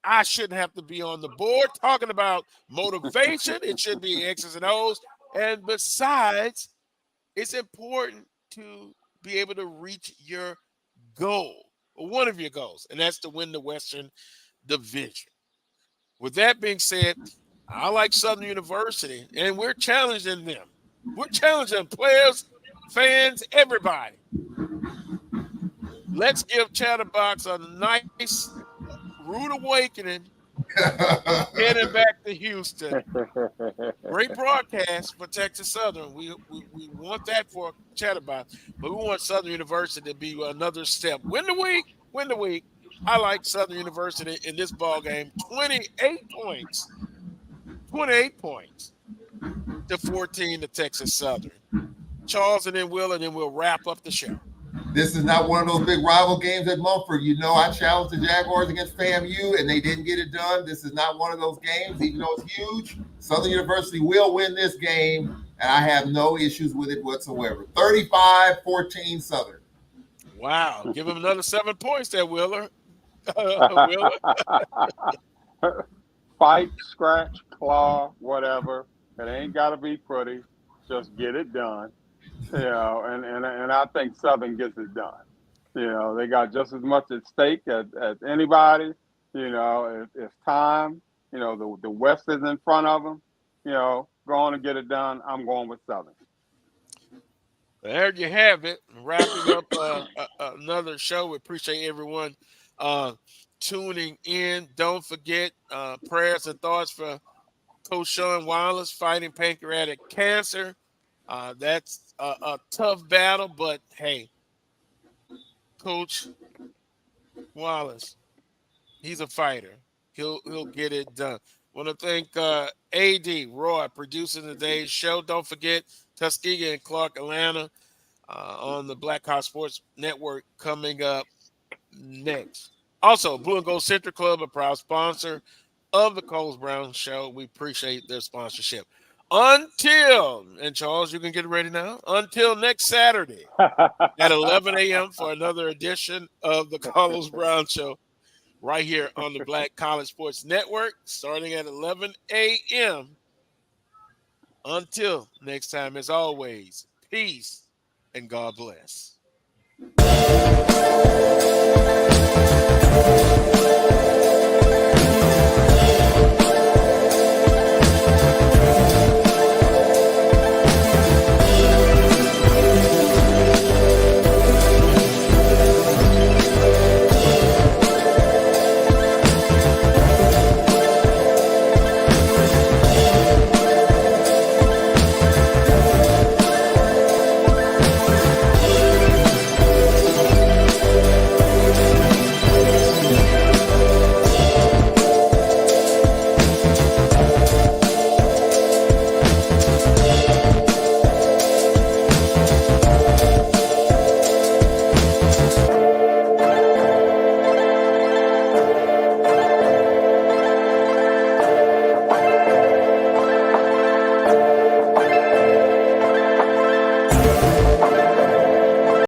I shouldn't have to be on the board talking about motivation. It should be X's and O's. And besides, it's important to be able to reach your goal, or one of your goals, and that's to win the Western Division. With that being said, I like Southern University, and we're challenging them. We're challenging players, fans, everybody. Let's give Chatterbox a nice, rude awakening, heading back to Houston. Great broadcast for Texas Southern. We want that for Chatterbox, but we want Southern University to be another step. Win the week. I like Southern University in this ball game. 28 points to 14 to Texas Southern. Charles and then Will, and then we'll wrap up the show. This is not one of those big rival games at Mumford. You know, I challenged the Jaguars against FAMU, and they didn't get it done. This is not one of those games, even though it's huge. Southern University will win this game, and I have no issues with it whatsoever. 35-14 Southern. Wow. Give him another 7 points there, Willer. Fight, scratch, claw, whatever. It ain't got to be pretty. Just get it done. You know, and I think Southern gets it done. You know, they got just as much at stake as anybody. You know, if time, you know, the West is in front of them, you know, go on and get it done. I'm going with Southern. There you have it. Wrapping up another show. We appreciate everyone tuning in. Don't forget prayers and thoughts for Coach Sean Wallace fighting pancreatic cancer. That's a tough battle, but hey, Coach Wallace, he's a fighter. He'll get it done. Want to thank AD Roy producing today's show. Don't forget Tuskegee and Clark, Atlanta, on the Black Hawk Sports Network coming up next. Also, Blue and Gold Central Club, a proud sponsor of the Coles Brown Show. We appreciate their sponsorship. Until, and Charles, you can get ready now, until next Saturday at 11 a.m. for another edition of the Carlos Brown Show right here on the Black College Sports Network, starting at 11 a.m. Until next time, as always, peace and God bless.